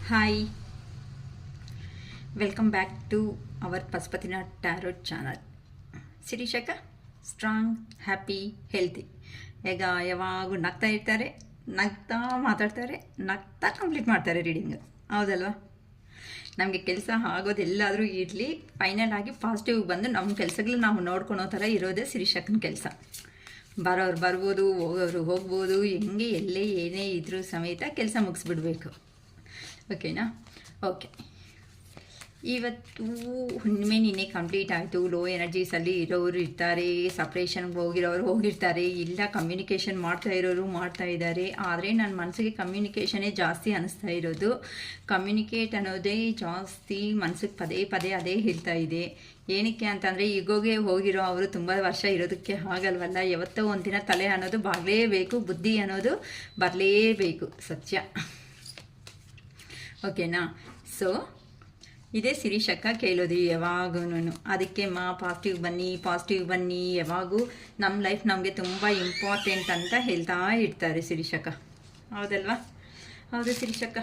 Hi, welcome back to our Pasupatina Tarot channel. ಶಿರೀಷಕ strong, happy, healthy. ಈಗ ಯಾವಾಗೂ ನಗ್ತಾ ಇರ್ತಾರೆ, ನಗ್ತಾ ಮಾತಾಡ್ತಾರೆ, ನಗ್ತಾ ಕಂಪ್ಲೀಟ್ ಮಾಡ್ತಾರೆ ರೀಡಿಂಗ್. ಹೌದಲ್ವಾ? ನಮಗೆ ಕೆಲಸ ಆಗೋದೆಲ್ಲಾದರೂ ಇರಲಿ, ಫೈನಲ್ ಆಗಿ ಪಾಸಿಟಿವ್ ಬಂದು ನಮ್ಮ ಕೆಲಸಗಳು ನಾವು ನೋಡ್ಕೊಳೋ ಥರ ಇರೋದೇ ಶಿರೀಷಕನ ಕೆಲಸ. ಬರೋರು ಬರ್ಬೋದು, ಹೋಗೋರು ಹೋಗ್ಬೋದು, ಹೆಂಗೆ ಎಲ್ಲೇ ಏನೇ ಇದ್ರೂ ಸಮೇತ ಕೆಲಸ ಮುಗಿಸ್ಬಿಡ್ಬೇಕು. ಓಕೆನಾ? ಓಕೆ, ಇವತ್ತು ಹುಣ್ಣಿಮೆ ನಿನ್ನೆ ಕಂಪ್ಲೀಟ್ ಆಯಿತು. ಲೋ ಎನರ್ಜೀಸಲ್ಲಿ ಇರೋರು ಇರ್ತಾರೆ, ಸಪ್ರೇಷನ್ಗೆ ಹೋಗಿರೋರು ಹೋಗಿರ್ತಾರೆ, ಇಲ್ಲ ಕಮ್ಯುನಿಕೇಷನ್ ಮಾಡ್ತಾ ಇರೋರು ಮಾಡ್ತಾ ಇದ್ದಾರೆ. ಆದರೆ ನನ್ನ ಮನಸ್ಸಿಗೆ ಕಮ್ಯುನಿಕೇಷನೇ ಜಾಸ್ತಿ ಅನ್ನಿಸ್ತಾ ಇರೋದು. ಕಮ್ಯುನಿಕೇಟ್ ಅನ್ನೋದೇ ಜಾಸ್ತಿ ಮನಸ್ಸಿಗೆ ಪದೇ ಪದೇ ಅದೇ ಹೇಳ್ತಾ ಇದೆ. ಏನಕ್ಕೆ ಅಂತಂದರೆ, ಈಗೋಗೆ ಹೋಗಿರೋ ಅವರು ತುಂಬ ವರ್ಷ ಇರೋದಕ್ಕೆ ಆಗಲ್ವಲ್ಲ. ಯಾವತ್ತೋ ಒಂದಿನ ತಲೆ ಅನ್ನೋದು ಬಾಗಲೇಬೇಕು, ಬುದ್ಧಿ ಅನ್ನೋದು ಬರಲೇಬೇಕು, ಸತ್ಯ. ಓಕೆನಾ? ಸೊ ಇದೇ ಶಿರೀಷಕ್ಕ ಕೇಳೋದು ಯಾವಾಗೂ. ಅದಕ್ಕೆ ಪಾಸಿಟಿವ್ ಬನ್ನಿ, ಯಾವಾಗೂ ನಮ್ಮ ಲೈಫ್ ನಮಗೆ ತುಂಬ ಇಂಪಾರ್ಟೆಂಟ್ ಅಂತ ಹೇಳ್ತಾ ಇರ್ತಾರೆ ಶಿರೀಷಕ್ಕ. ಹೌದಲ್ವಾ? ಹೌದು ಶಿರೀಷಕ್ಕ.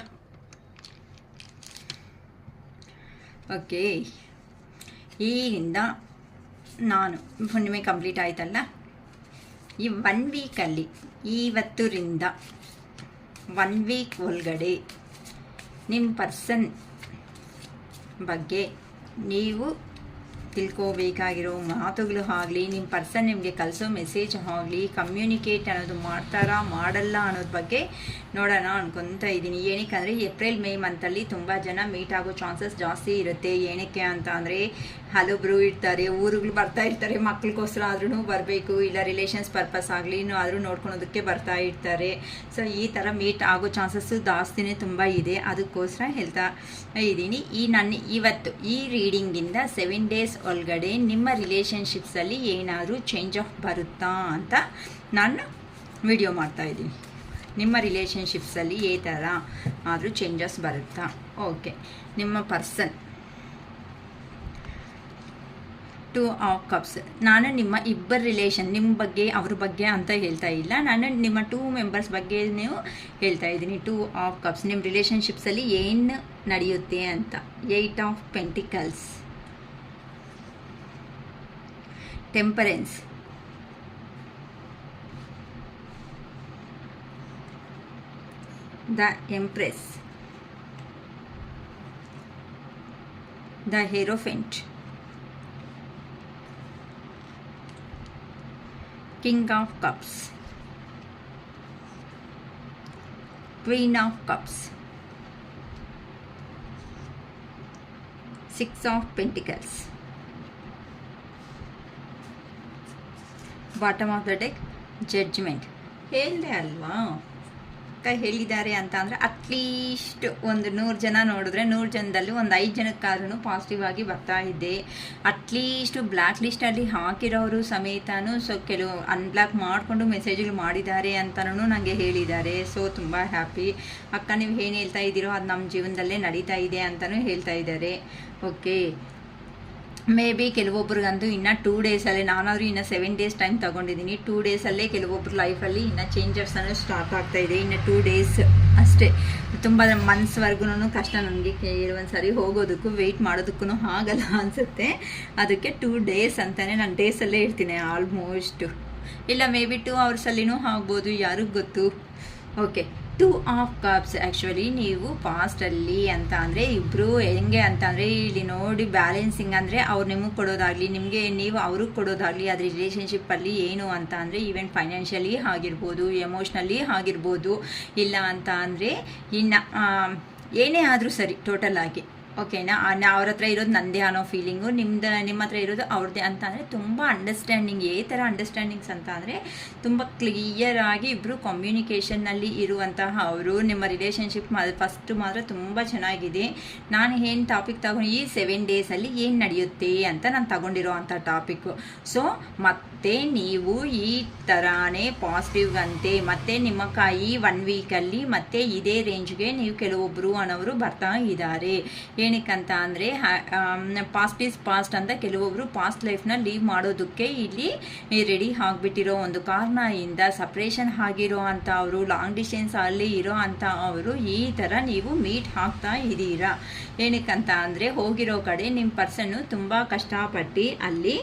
ಓಕೆ, ಈಗಿಂದ ನಾನು ಹುಣ್ಣಿಮೆ ಕಂಪ್ಲೀಟ್ ಆಯ್ತಲ್ಲ, ಈ 1 ವೀಕಲ್ಲಿ ಇವತ್ತರಿಂದ 1 ವೀಕ್ ಒಳಗಡೆ ನಿಮ್ಮ ಪರ್ಸನ್ ಬಗ್ಗೆ ನೀವು ತಿಳ್ಕೋಬೇಕಾಗಿರೋ ಮಾತುಗಳು ಆಗಲಿ, ನಿಮ್ಮ ಪರ್ಸನ್ ನಿಮಗೆ ಕಳಿಸೋ ಮೆಸೇಜ್ ಆಗಲಿ, ಕಮ್ಯುನಿಕೇಟ್ ಅನ್ನೋದು ಮಾಡ್ತಾರಾ ಮಾಡಲ್ಲ ಅನ್ನೋದ್ರ ಬಗ್ಗೆ ನೋಡೋಣ ಅನ್ಕೊತಾ ಇದ್ದೀನಿ. ಏನಕ್ಕೆ ಏಪ್ರಿಲ್ ಮೇ ಮಂತಲ್ಲಿ ತುಂಬ ಜನ ಮೀಟ್ ಆಗೋ ಚಾನ್ಸಸ್ ಜಾಸ್ತಿ ಇರುತ್ತೆ. ಏನಕ್ಕೆ ಅಂತ ಅಂದರೆ, ಹಲೊಬ್ರು ಇರ್ತಾರೆ, ಊರುಗಳು ಬರ್ತಾ ಇರ್ತಾರೆ, ಮಕ್ಳಿಗೋಸ್ಕರ ಆದ್ರೂ ಬರಬೇಕು, ಇಲ್ಲ ರಿಲೇಷನ್ಸ್ ಪರ್ಪಸ್ ಆಗಲಿ ಆದರೂ ನೋಡ್ಕೊಳೋದಕ್ಕೆ ಬರ್ತಾ ಇರ್ತಾರೆ. ಸೊ ಈ ಥರ ಮೀಟ್ ಆಗೋ ಚಾನ್ಸಸ್ಸು ಜಾಸ್ತಿನೇ ತುಂಬ ಇದೆ. ಅದಕ್ಕೋಸ್ಕರ ಹೇಳ್ತಾ ಇದ್ದೀನಿ. ಇವತ್ತು ಈ ರೀಡಿಂಗಿಂದ 7 ಡೇಸ್ ಒಳಗಡೆ ನಿಮ್ಮ ರಿಲೇಷನ್ಶಿಪ್ಸಲ್ಲಿ ಏನಾದರೂ ಚೇಂಜ್ ಆಫ್ ಬರುತ್ತಾ ಅಂತ ನಾನು ವಿಡಿಯೋ ಮಾಡ್ತಾಯಿದ್ದೀನಿ. ನಿಮ್ಮ ರಿಲೇಷನ್ಶಿಪ್ಸಲ್ಲಿ ಈ ಥರ ಆದರೂ ಚೇಂಜಸ್ ಬರುತ್ತಾ? ಓಕೆ, ನಿಮ್ಮ ಪರ್ಸನ್ 2 ಆಫ್ ಕಪ್ಸ್. ನಾನು ನಿಮ್ಮ ಇಬ್ಬರ ರಿಲೇಷನ್, ನಿಮ್ಮ ಬಗ್ಗೆ ಅವ್ರ ಬಗ್ಗೆ ಅಂತ ಹೇಳ್ತಾ ಇಲ್ಲ, ನಾನು ನಿಮ್ಮ 2 ಮೆಂಬರ್ಸ್ ಬಗ್ಗೆ ನೀವು ಹೇಳ್ತಾ ಇದ್ದೀನಿ. 2 ಆಫ್ ಕಪ್ಸ್, ನಿಮ್ಮ ರಿಲೇಷನ್ಶಿಪ್ಸಲ್ಲಿ ಏನು ನಡೆಯುತ್ತೆ ಅಂತ. 8 of pentacles, temperance, the empress, the hierophant, King of Cups, Queen of Cups, 6 of Pentacles. Bottom of the deck, Judgment. ಹೇಳಿದೆ ಅಲ್ವಾ, ಹೇಳಿದ್ದಾರೆ ಅಂತ ಅಂದರೆ ಅಟ್ಲೀಸ್ಟ್ ಒಂದು 100 ಜನ ನೋಡಿದ್ರೆ 100 ಜನದಲ್ಲಿ ಒಂದು 5 ಜನಕ್ಕಾದ್ರೂ ಪಾಸಿಟಿವ್ ಆಗಿ ಬರ್ತಾ ಇದೆ. ಅಟ್ಲೀಸ್ಟ್ ಬ್ಲ್ಯಾಕ್ ಲಿಸ್ಟಲ್ಲಿ ಹಾಕಿರೋರು ಸಮೇತನೂ ಕೆಲವು ಅನ್ಬ್ಲಾಕ್ ಮಾಡಿಕೊಂಡು ಮೆಸೇಜ್ಗಳು ಮಾಡಿದ್ದಾರೆ ಅಂತಲೂ ನನಗೆ ಹೇಳಿದ್ದಾರೆ. ಸೊ ತುಂಬ ಹ್ಯಾಪಿ ಅಕ್ಕ, ನೀವು ಏನು ಹೇಳ್ತಾ ಇದ್ದೀರೋ ಅದು ನಮ್ಮ ಜೀವನದಲ್ಲೇ ನಡೀತಾ ಇದೆ ಅಂತಲೂ ಹೇಳ್ತಾ ಇದ್ದಾರೆ. ಓಕೆ, ಮೇ ಬಿ ಕೆಲವೊಬ್ರಿಗಂತೂ ಇನ್ನು 2 ಡೇಸಲ್ಲೇ, ನಾನಾದರೂ ಇನ್ನು 7 ಡೇಸ್ ಟೈಮ್ ತೊಗೊಂಡಿದ್ದೀನಿ. 2 ಡೇಸಲ್ಲೇ ಕೆಲವೊಬ್ರು ಲೈಫಲ್ಲಿ ಇನ್ನು ಚೇಂಜಸ್ ಅನ್ನೋ ಸ್ಟಾರ್ಟ್ ಆಗ್ತಾ ಇದೆ. ಇನ್ನು 2 ಡೇಸ್ ಅಷ್ಟೇ. ತುಂಬ ಮನ್ಸ್ವರ್ಗು ಕಷ್ಟ ನನಗೆ ಕೆಲವೊಂದು ಸರಿ ಹೋಗೋದಕ್ಕೂ ವೆಯ್ಟ್ ಮಾಡೋದಕ್ಕೂ ಆಗಲ್ಲ ಅನಿಸುತ್ತೆ. ಅದಕ್ಕೆ 2 ಡೇಸ್ ಅಂತಲೇ ನಾನು ಡೇಸಲ್ಲೇ ಇರ್ತೀನಿ ಆಲ್ಮೋಸ್ಟ್. ಇಲ್ಲ ಮೇ ಬಿ 2 ಅವರ್ಸಲ್ಲಿನೂ ಆಗ್ಬೋದು, ಯಾರಿಗೂ ಗೊತ್ತು. Okay, 2 of cups. ಆ್ಯಕ್ಚುಲಿ ನೀವು ಪಾಸ್ಟಲ್ಲಿ ಅಂತ ಅಂದರೆ ಇಬ್ಬರು ಹೆಂಗೆ ಅಂತ ಅಂದರೆ, ಇಲ್ಲಿ ನೋಡಿ ಬ್ಯಾಲೆನ್ಸಿಂಗ್ ಅಂದರೆ ಅವ್ರು ನಿಮಗೆ ಕೊಡೋದಾಗಲಿ, ನಿಮಗೆ ನೀವು ಅವ್ರಿಗೆ ಕೊಡೋದಾಗಲಿ, ಅದು ರಿಲೇಷನ್ಶಿಪ್ಪಲ್ಲಿ ಏನು ಅಂತ ಅಂದರೆ ಈವನ್ ಫೈನಾನ್ಷಿಯಲಿ ಆಗಿರ್ಬೋದು, ಎಮೋಷ್ನಲಿ ಆಗಿರ್ಬೋದು, ಇಲ್ಲ ಅಂತ ಅಂದರೆ ಇನ್ನು ಏನೇ ಆದರೂ ಸರಿ ಟೋಟಲ್ ಆಗಿ. ಓಕೆನಾ? ಅವ್ರ ಹತ್ರ ಇರೋದು ನಂದೇ ಅನ್ನೋ ಫೀಲಿಂಗು, ನಿಮ್ಮ ಹತ್ರ ಇರೋದು ಅವ್ರದ್ದೇ ಅಂತ ಅಂದರೆ ತುಂಬ ಅಂಡರ್ಸ್ಟ್ಯಾಂಡಿಂಗ್. ಈ ಥರ ಅಂಡರ್ಸ್ಟ್ಯಾಂಡಿಂಗ್ಸ್ ಅಂತ ಅಂದರೆ ತುಂಬ ಕ್ಲಿಯರ್ ಆಗಿ ಇಬ್ಬರು ಕಮ್ಯುನಿಕೇಷನ್ನಲ್ಲಿ ಇರುವಂತಹ ಅವರು. ನಿಮ್ಮ ರಿಲೇಷನ್ಶಿಪ್ ಫಸ್ಟು ಮಾತ್ರ ತುಂಬ ಚೆನ್ನಾಗಿದೆ. ನಾನು ಏನು ಟಾಪಿಕ್ ಈ 7 ಡೇಸಲ್ಲಿ ಏನು ನಡೆಯುತ್ತೆ ಅಂತ ನಾನು ತಗೊಂಡಿರೋ ಅಂಥ ಟಾಪಿಕ್ಕು. ಸೊ ಮತ್ತು ನೀವು ಈ ಥರಾನೇ ಪಾಸಿಟಿವ್ಗಂತೆ ಮತ್ತು ನಿಮ್ಮ ಈ 1 ವೀಕಲ್ಲಿ ಮತ್ತೆ ಇದೇ ರೇಂಜ್ಗೆ ನೀವು ಕೆಲವೊಬ್ಬರು ಅನ್ನೋರು ಬರ್ತಾ ಇದ್ದಾರೆ. ಏನಕ್ಕಂತ ಅಂದರೆ ಪಾಸ್ಟ್ ಈಸ್ ಪಾಸ್ಟ್ ಅಂತ ಕೆಲವೊಬ್ಬರು ಪಾಸ್ಟ್ ಲೈಫ್ನ ಲೀವ್ ಮಾಡೋದಕ್ಕೆ ಇಲ್ಲಿ ರೆಡಿ ಆಗಿಬಿಟ್ಟಿರೋ ಒಂದು ಕಾರಣದಿಂದ ಸಪ್ರೇಷನ್ ಆಗಿರೋ ಅಂಥ ಅವರು, ಲಾಂಗ್ ಡಿಸ್ಟೆನ್ಸ್ ಅಲ್ಲಿ ಇರೋ ಅಂಥ ಅವರು ಈ ಥರ ನೀವು ಮೀಟ್ ಆಗ್ತಾ ಇದ್ದೀರಾ. ಏನಕ್ಕಂತ ಅಂದರೆ ಹೋಗಿರೋ ಕಡೆ ನಿಮ್ಮ ಪರ್ಸನ್ನು ತುಂಬ ಕಷ್ಟಪಟ್ಟು ಅಲ್ಲಿ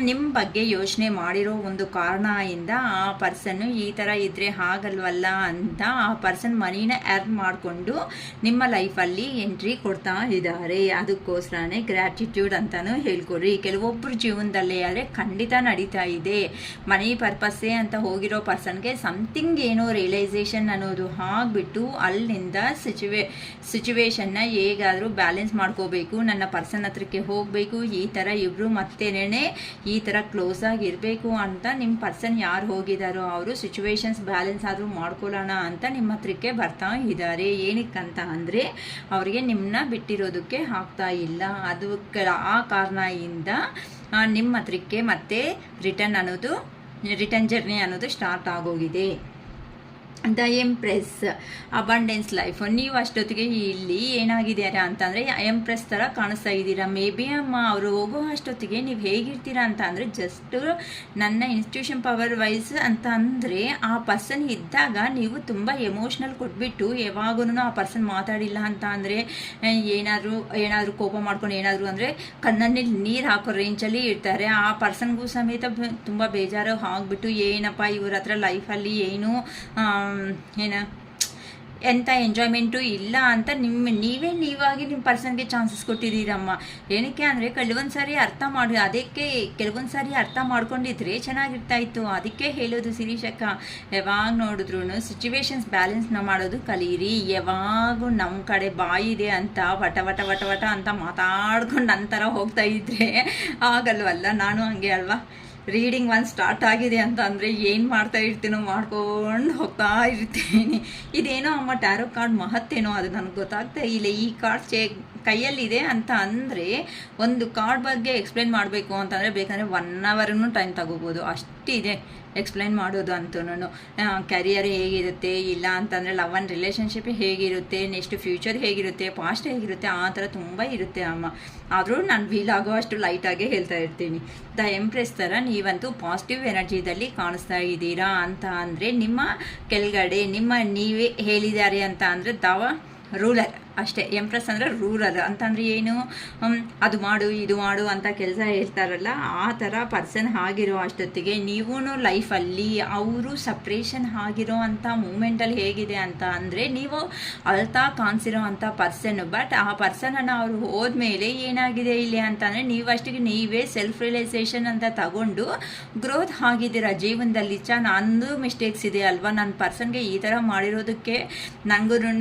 ನಿಮ್ಮ ಬಗ್ಗೆ ಯೋಚನೆ ಮಾಡಿರೋ ಒಂದು ಕಾರಣದಿಂದ ಆ ಪರ್ಸನ್ನು ಈ ಥರ ಇದ್ದರೆ ಆಗಲ್ವಲ್ಲ ಅಂತ ಆ ಪರ್ಸನ್ ಮನಿನ ಅರ್ನ್ ಮಾಡಿಕೊಂಡು ನಿಮ್ಮ ಲೈಫಲ್ಲಿ ಎಂಟ್ರಿ ಕೊಡ್ತಾ ಇದ್ದಾರೆ. ಅದಕ್ಕೋಸ್ಕರನೇ ಗ್ರ್ಯಾಟಿಟ್ಯೂಡ್ ಅಂತಲೂ ಹೇಳ್ಕೊಡ್ರಿ. ಕೆಲವೊಬ್ಬರು ಜೀವನದಲ್ಲೇ ಆದರೆ ಖಂಡಿತ ನಡೀತಾ ಇದೆ. ಮನಿ ಪರ್ಪಸ್ಸೇ ಅಂತ ಹೋಗಿರೋ ಪರ್ಸನ್ಗೆ ಸಮಥಿಂಗ್ ಏನೋ ರಿಯಲೈಸೇಷನ್ ಅನ್ನೋದು ಆಗಿಬಿಟ್ಟು ಅಲ್ಲಿಂದ ಸಿಚುವೇಶನ್ನ ಹೇಗಾದರೂ ಬ್ಯಾಲೆನ್ಸ್ ಮಾಡ್ಕೋಬೇಕು, ನನ್ನ ಪರ್ಸನ್ ಹತ್ರಕ್ಕೆ ಹೋಗಬೇಕು, ಈ ಥರ ಇಬ್ಬರು ಮತ್ತೇನೇ ಈ ಥರ ಕ್ಲೋಸ್ ಆಗಿರಬೇಕು ಅಂತ ನಿಮ್ಮ ಪರ್ಸನ್ ಯಾರು ಹೋಗಿದ್ದಾರೋ ಅವರು ಸಿಚುವೇಶನ್ಸ್ ಬ್ಯಾಲೆನ್ಸ್ ಆದರೂ ಮಾಡ್ಕೊಳ್ಳೋಣ ಅಂತ ನಿಮ್ಮ ಹತ್ರಕ್ಕೆ ಬರ್ತಾ ಇದ್ದಾರೆ. ಏನಕ್ಕಂತ ಅಂದರೆ ಅವರಿಗೆ ನಿಮ್ಮನ್ನ ಬಿಟ್ಟಿರೋದಕ್ಕೆ ಆಗ್ತಾ ಇಲ್ಲ. ಅದಕ್ಕೆ ಆ ಕಾರಣದಿಂದ ನಿಮ್ಮ ಹತ್ರಕ್ಕೆ ಮತ್ತೆ ರಿಟರ್ನ್ ಜರ್ನಿ ಅನ್ನೋದು ಸ್ಟಾರ್ಟ್ ಆಗೋಗಿದೆ. The empress abundance life. ನೀವು ಅಷ್ಟೊತ್ತಿಗೆ ಇಲ್ಲಿ ಏನಾಗಿದ್ದೀರಾ ಅಂತಂದರೆ ಎಂಪ್ರೆಸ್ ಥರ ಕಾಣಿಸ್ತಾ ಇದ್ದೀರಾ. ಮೇ ಬಿ ಅವರು ಹೋಗೋ ಅಷ್ಟೊತ್ತಿಗೆ ನೀವು ಹೇಗಿರ್ತೀರಾ ಅಂತ ಅಂದರೆ ಜಸ್ಟ್ ನನ್ನ ಇನ್ಸ್ಟಿಟ್ಯೂಷನ್ ಪವರ್ ವೈಸ್ ಅಂತ ಅಂದರೆ ಆ ಪರ್ಸನ್ ಇದ್ದಾಗ ನೀವು ತುಂಬ ಎಮೋಷ್ನಲ್ ಕೊಟ್ಬಿಟ್ಟು ಯಾವಾಗೂ ಆ ಪರ್ಸನ್ ಮಾತಾಡಿಲ್ಲ ಅಂತ ಅಂದರೆ ಏನಾದರೂ ಕೋಪ ಮಾಡ್ಕೊಂಡು ಏನಾದರೂ ಅಂದರೆ ಕಣ್ಣಲ್ಲಿ ನೀರು ಹಾಕೋ ರೇಂಜಲ್ಲಿ ಇರ್ತಾರೆ. ಆ ಪರ್ಸನ್ಗೂ ಸಮೇತ ತುಂಬ ಬೇಜಾರು ಆಗಿಬಿಟ್ಟು ಏನಪ್ಪ ಇವ್ರ ಹತ್ರ ಲೈಫಲ್ಲಿ ಏನು ಎಂಥ ಎಂಜಾಯ್ಮೆಂಟು ಇಲ್ಲ ಅಂತ ನೀವಾಗಿ ನಿಮ್ಮ ಪರ್ಸನ್ಗೆ ಚಾನ್ಸಸ್ ಕೊಟ್ಟಿದ್ದೀರಮ್ಮ. ಏನಕ್ಕೆ ಅಂದರೆ ಕೆಲವೊಂದು ಸಾರಿ ಕೆಲವೊಂದು ಸಾರಿ ಅರ್ಥ ಮಾಡ್ಕೊಂಡಿದ್ರೆ ಚೆನ್ನಾಗಿರ್ತಾ ಇತ್ತು. ಅದಕ್ಕೆ ಹೇಳೋದು ಶಿರೀಷಕ್ಕ, ಯಾವಾಗ ನೋಡಿದ್ರು ಸಿಚುವೇಶನ್ಸ್ ಬ್ಯಾಲೆನ್ಸ್ನ ಮಾಡೋದು ಕಲೀರಿ. ಯಾವಾಗೂ ನಮ್ಮ ಕಡೆ ಬಾಯಿದೆ ಅಂತ ವಟ ವಟ ವಟ ವಟ ಅಂತ ಮಾತಾಡ್ಕೊಂಡು ನಂತರ ಹೋಗ್ತಾ ಇದ್ರೆ ಆಗಲ್ವಲ್ಲ. ನಾನು ಹಂಗೆ ಅಲ್ವಾ, ರೀಡಿಂಗ್ ಒಂದು ಸ್ಟಾರ್ಟ್ ಆಗಿದೆ ಅಂತ ಅಂದರೆ ಏನು ಮಾಡ್ತಾ ಇರ್ತೀನೋ ಮಾಡ್ಕೊಂಡು ಹೋಗ್ತಾ ಇರ್ತೀನಿ. ಇದೇನೋ ಅಮ್ಮ ಟ್ಯಾರೋ ಕಾರ್ಡ್ ಮಹತ್ತೇನೋ ಅದು ನನಗೆ ಗೊತ್ತಾಗ್ತಾ ಇಲ್ಲ. ಈ ಕಾರ್ಡ್ ಕೈಯಲ್ಲಿದೆ ಅಂತ ಅಂದರೆ ಒಂದು ಕಾರ್ಡ್ ಬಗ್ಗೆ ಎಕ್ಸ್ಪ್ಲೇನ್ ಮಾಡಬೇಕು ಅಂತಂದರೆ ಬೇಕಂದರೆ 1 ಅವರ್ನೂ ಟೈಮ್ ತಗೋಬೋದು, ಅಷ್ಟಿದೆ ಎಕ್ಸ್ಪ್ಲೈನ್ ಮಾಡೋದು ಅಂತೂ. ಕ್ಯಾರಿಯರ್ ಹೇಗಿರುತ್ತೆ, ಇಲ್ಲ ಅಂತಂದರೆ ಲವ್ ಆ್ಯಂಡ್ ರಿಲೇಷನ್ಶಿಪ್ ಹೇಗಿರುತ್ತೆ, ನೆಕ್ಸ್ಟ್ ಫ್ಯೂಚರ್ ಹೇಗಿರುತ್ತೆ, ಪಾಸ್ಟ್ ಹೇಗಿರುತ್ತೆ, ಆ ಥರ ತುಂಬ ಇರುತ್ತೆ ಅಮ್ಮ. ಆದರೂ ನಾನು ಫೀಲ್ ಆಗೋ ಅಷ್ಟು ಲೈಟಾಗೆ ಹೇಳ್ತಾ ಇರ್ತೀನಿ. ದ ಎಂಪ್ರೆಸ್ ಥರ ನೀವಂತೂ ಪಾಸಿಟಿವ್ ಎನರ್ಜಿದಲ್ಲಿ ಕಾಣಿಸ್ತಾ ಇದ್ದೀರಾ ಅಂತ ಅಂದರೆ ನಿಮ್ಮ ಕೆಳಗಡೆ ನೀವೇ ಹೇಳಿದ್ದಾರೆ ಅಂತ ಅಂದರೆ ರೂಲರ್ ಅಷ್ಟೇ. ಎಂಪ್ರೆಸ್ ಅಂದರೆ ರೂರರ್ ಅಂತಂದರೆ ಏನು, ಅದು ಮಾಡು ಇದು ಮಾಡು ಅಂತ ಕೆಲಸ ಹೇಳ್ತಾರಲ್ಲ, ಆ ಥರ ಪರ್ಸನ್ ಆಗಿರೋ ಅಷ್ಟೊತ್ತಿಗೆ ನೀವೂ ಲೈಫಲ್ಲಿ ಅವರು ಸಪ್ರೇಷನ್ ಆಗಿರೋ ಅಂಥ ಮೂಮೆಂಟಲ್ಲಿ ಹೇಗಿದೆ ಅಂತ ಅಂದರೆ ನೀವು ಅಳ್ತಾ ಕಾಣಿಸಿರೋ ಅಂಥ ಪರ್ಸನ್. ಬಟ್ ಆ ಪರ್ಸನನ್ನು ಅವರು ಹೋದ್ಮೇಲೆ ಏನಾಗಿದೆ ಇಲ್ಲಿ ಅಂತಂದರೆ ನೀವಷ್ಟಿಗೆ ನೀವೇ ಸೆಲ್ಫ್ ರಿಯಲೈಸೇಷನ್ ಅಂತ ತಗೊಂಡು ಗ್ರೋತ್ ಆಗಿದ್ದೀರ ಜೀವನದಲ್ಲಿ. ನಂದು ಮಿಸ್ಟೇಕ್ಸ್ ಇದೆ ಅಲ್ವಾ, ನನ್ನ ಪರ್ಸನ್ಗೆ ಈ ಥರ ಮಾಡಿರೋದಕ್ಕೆ ನನಗೂ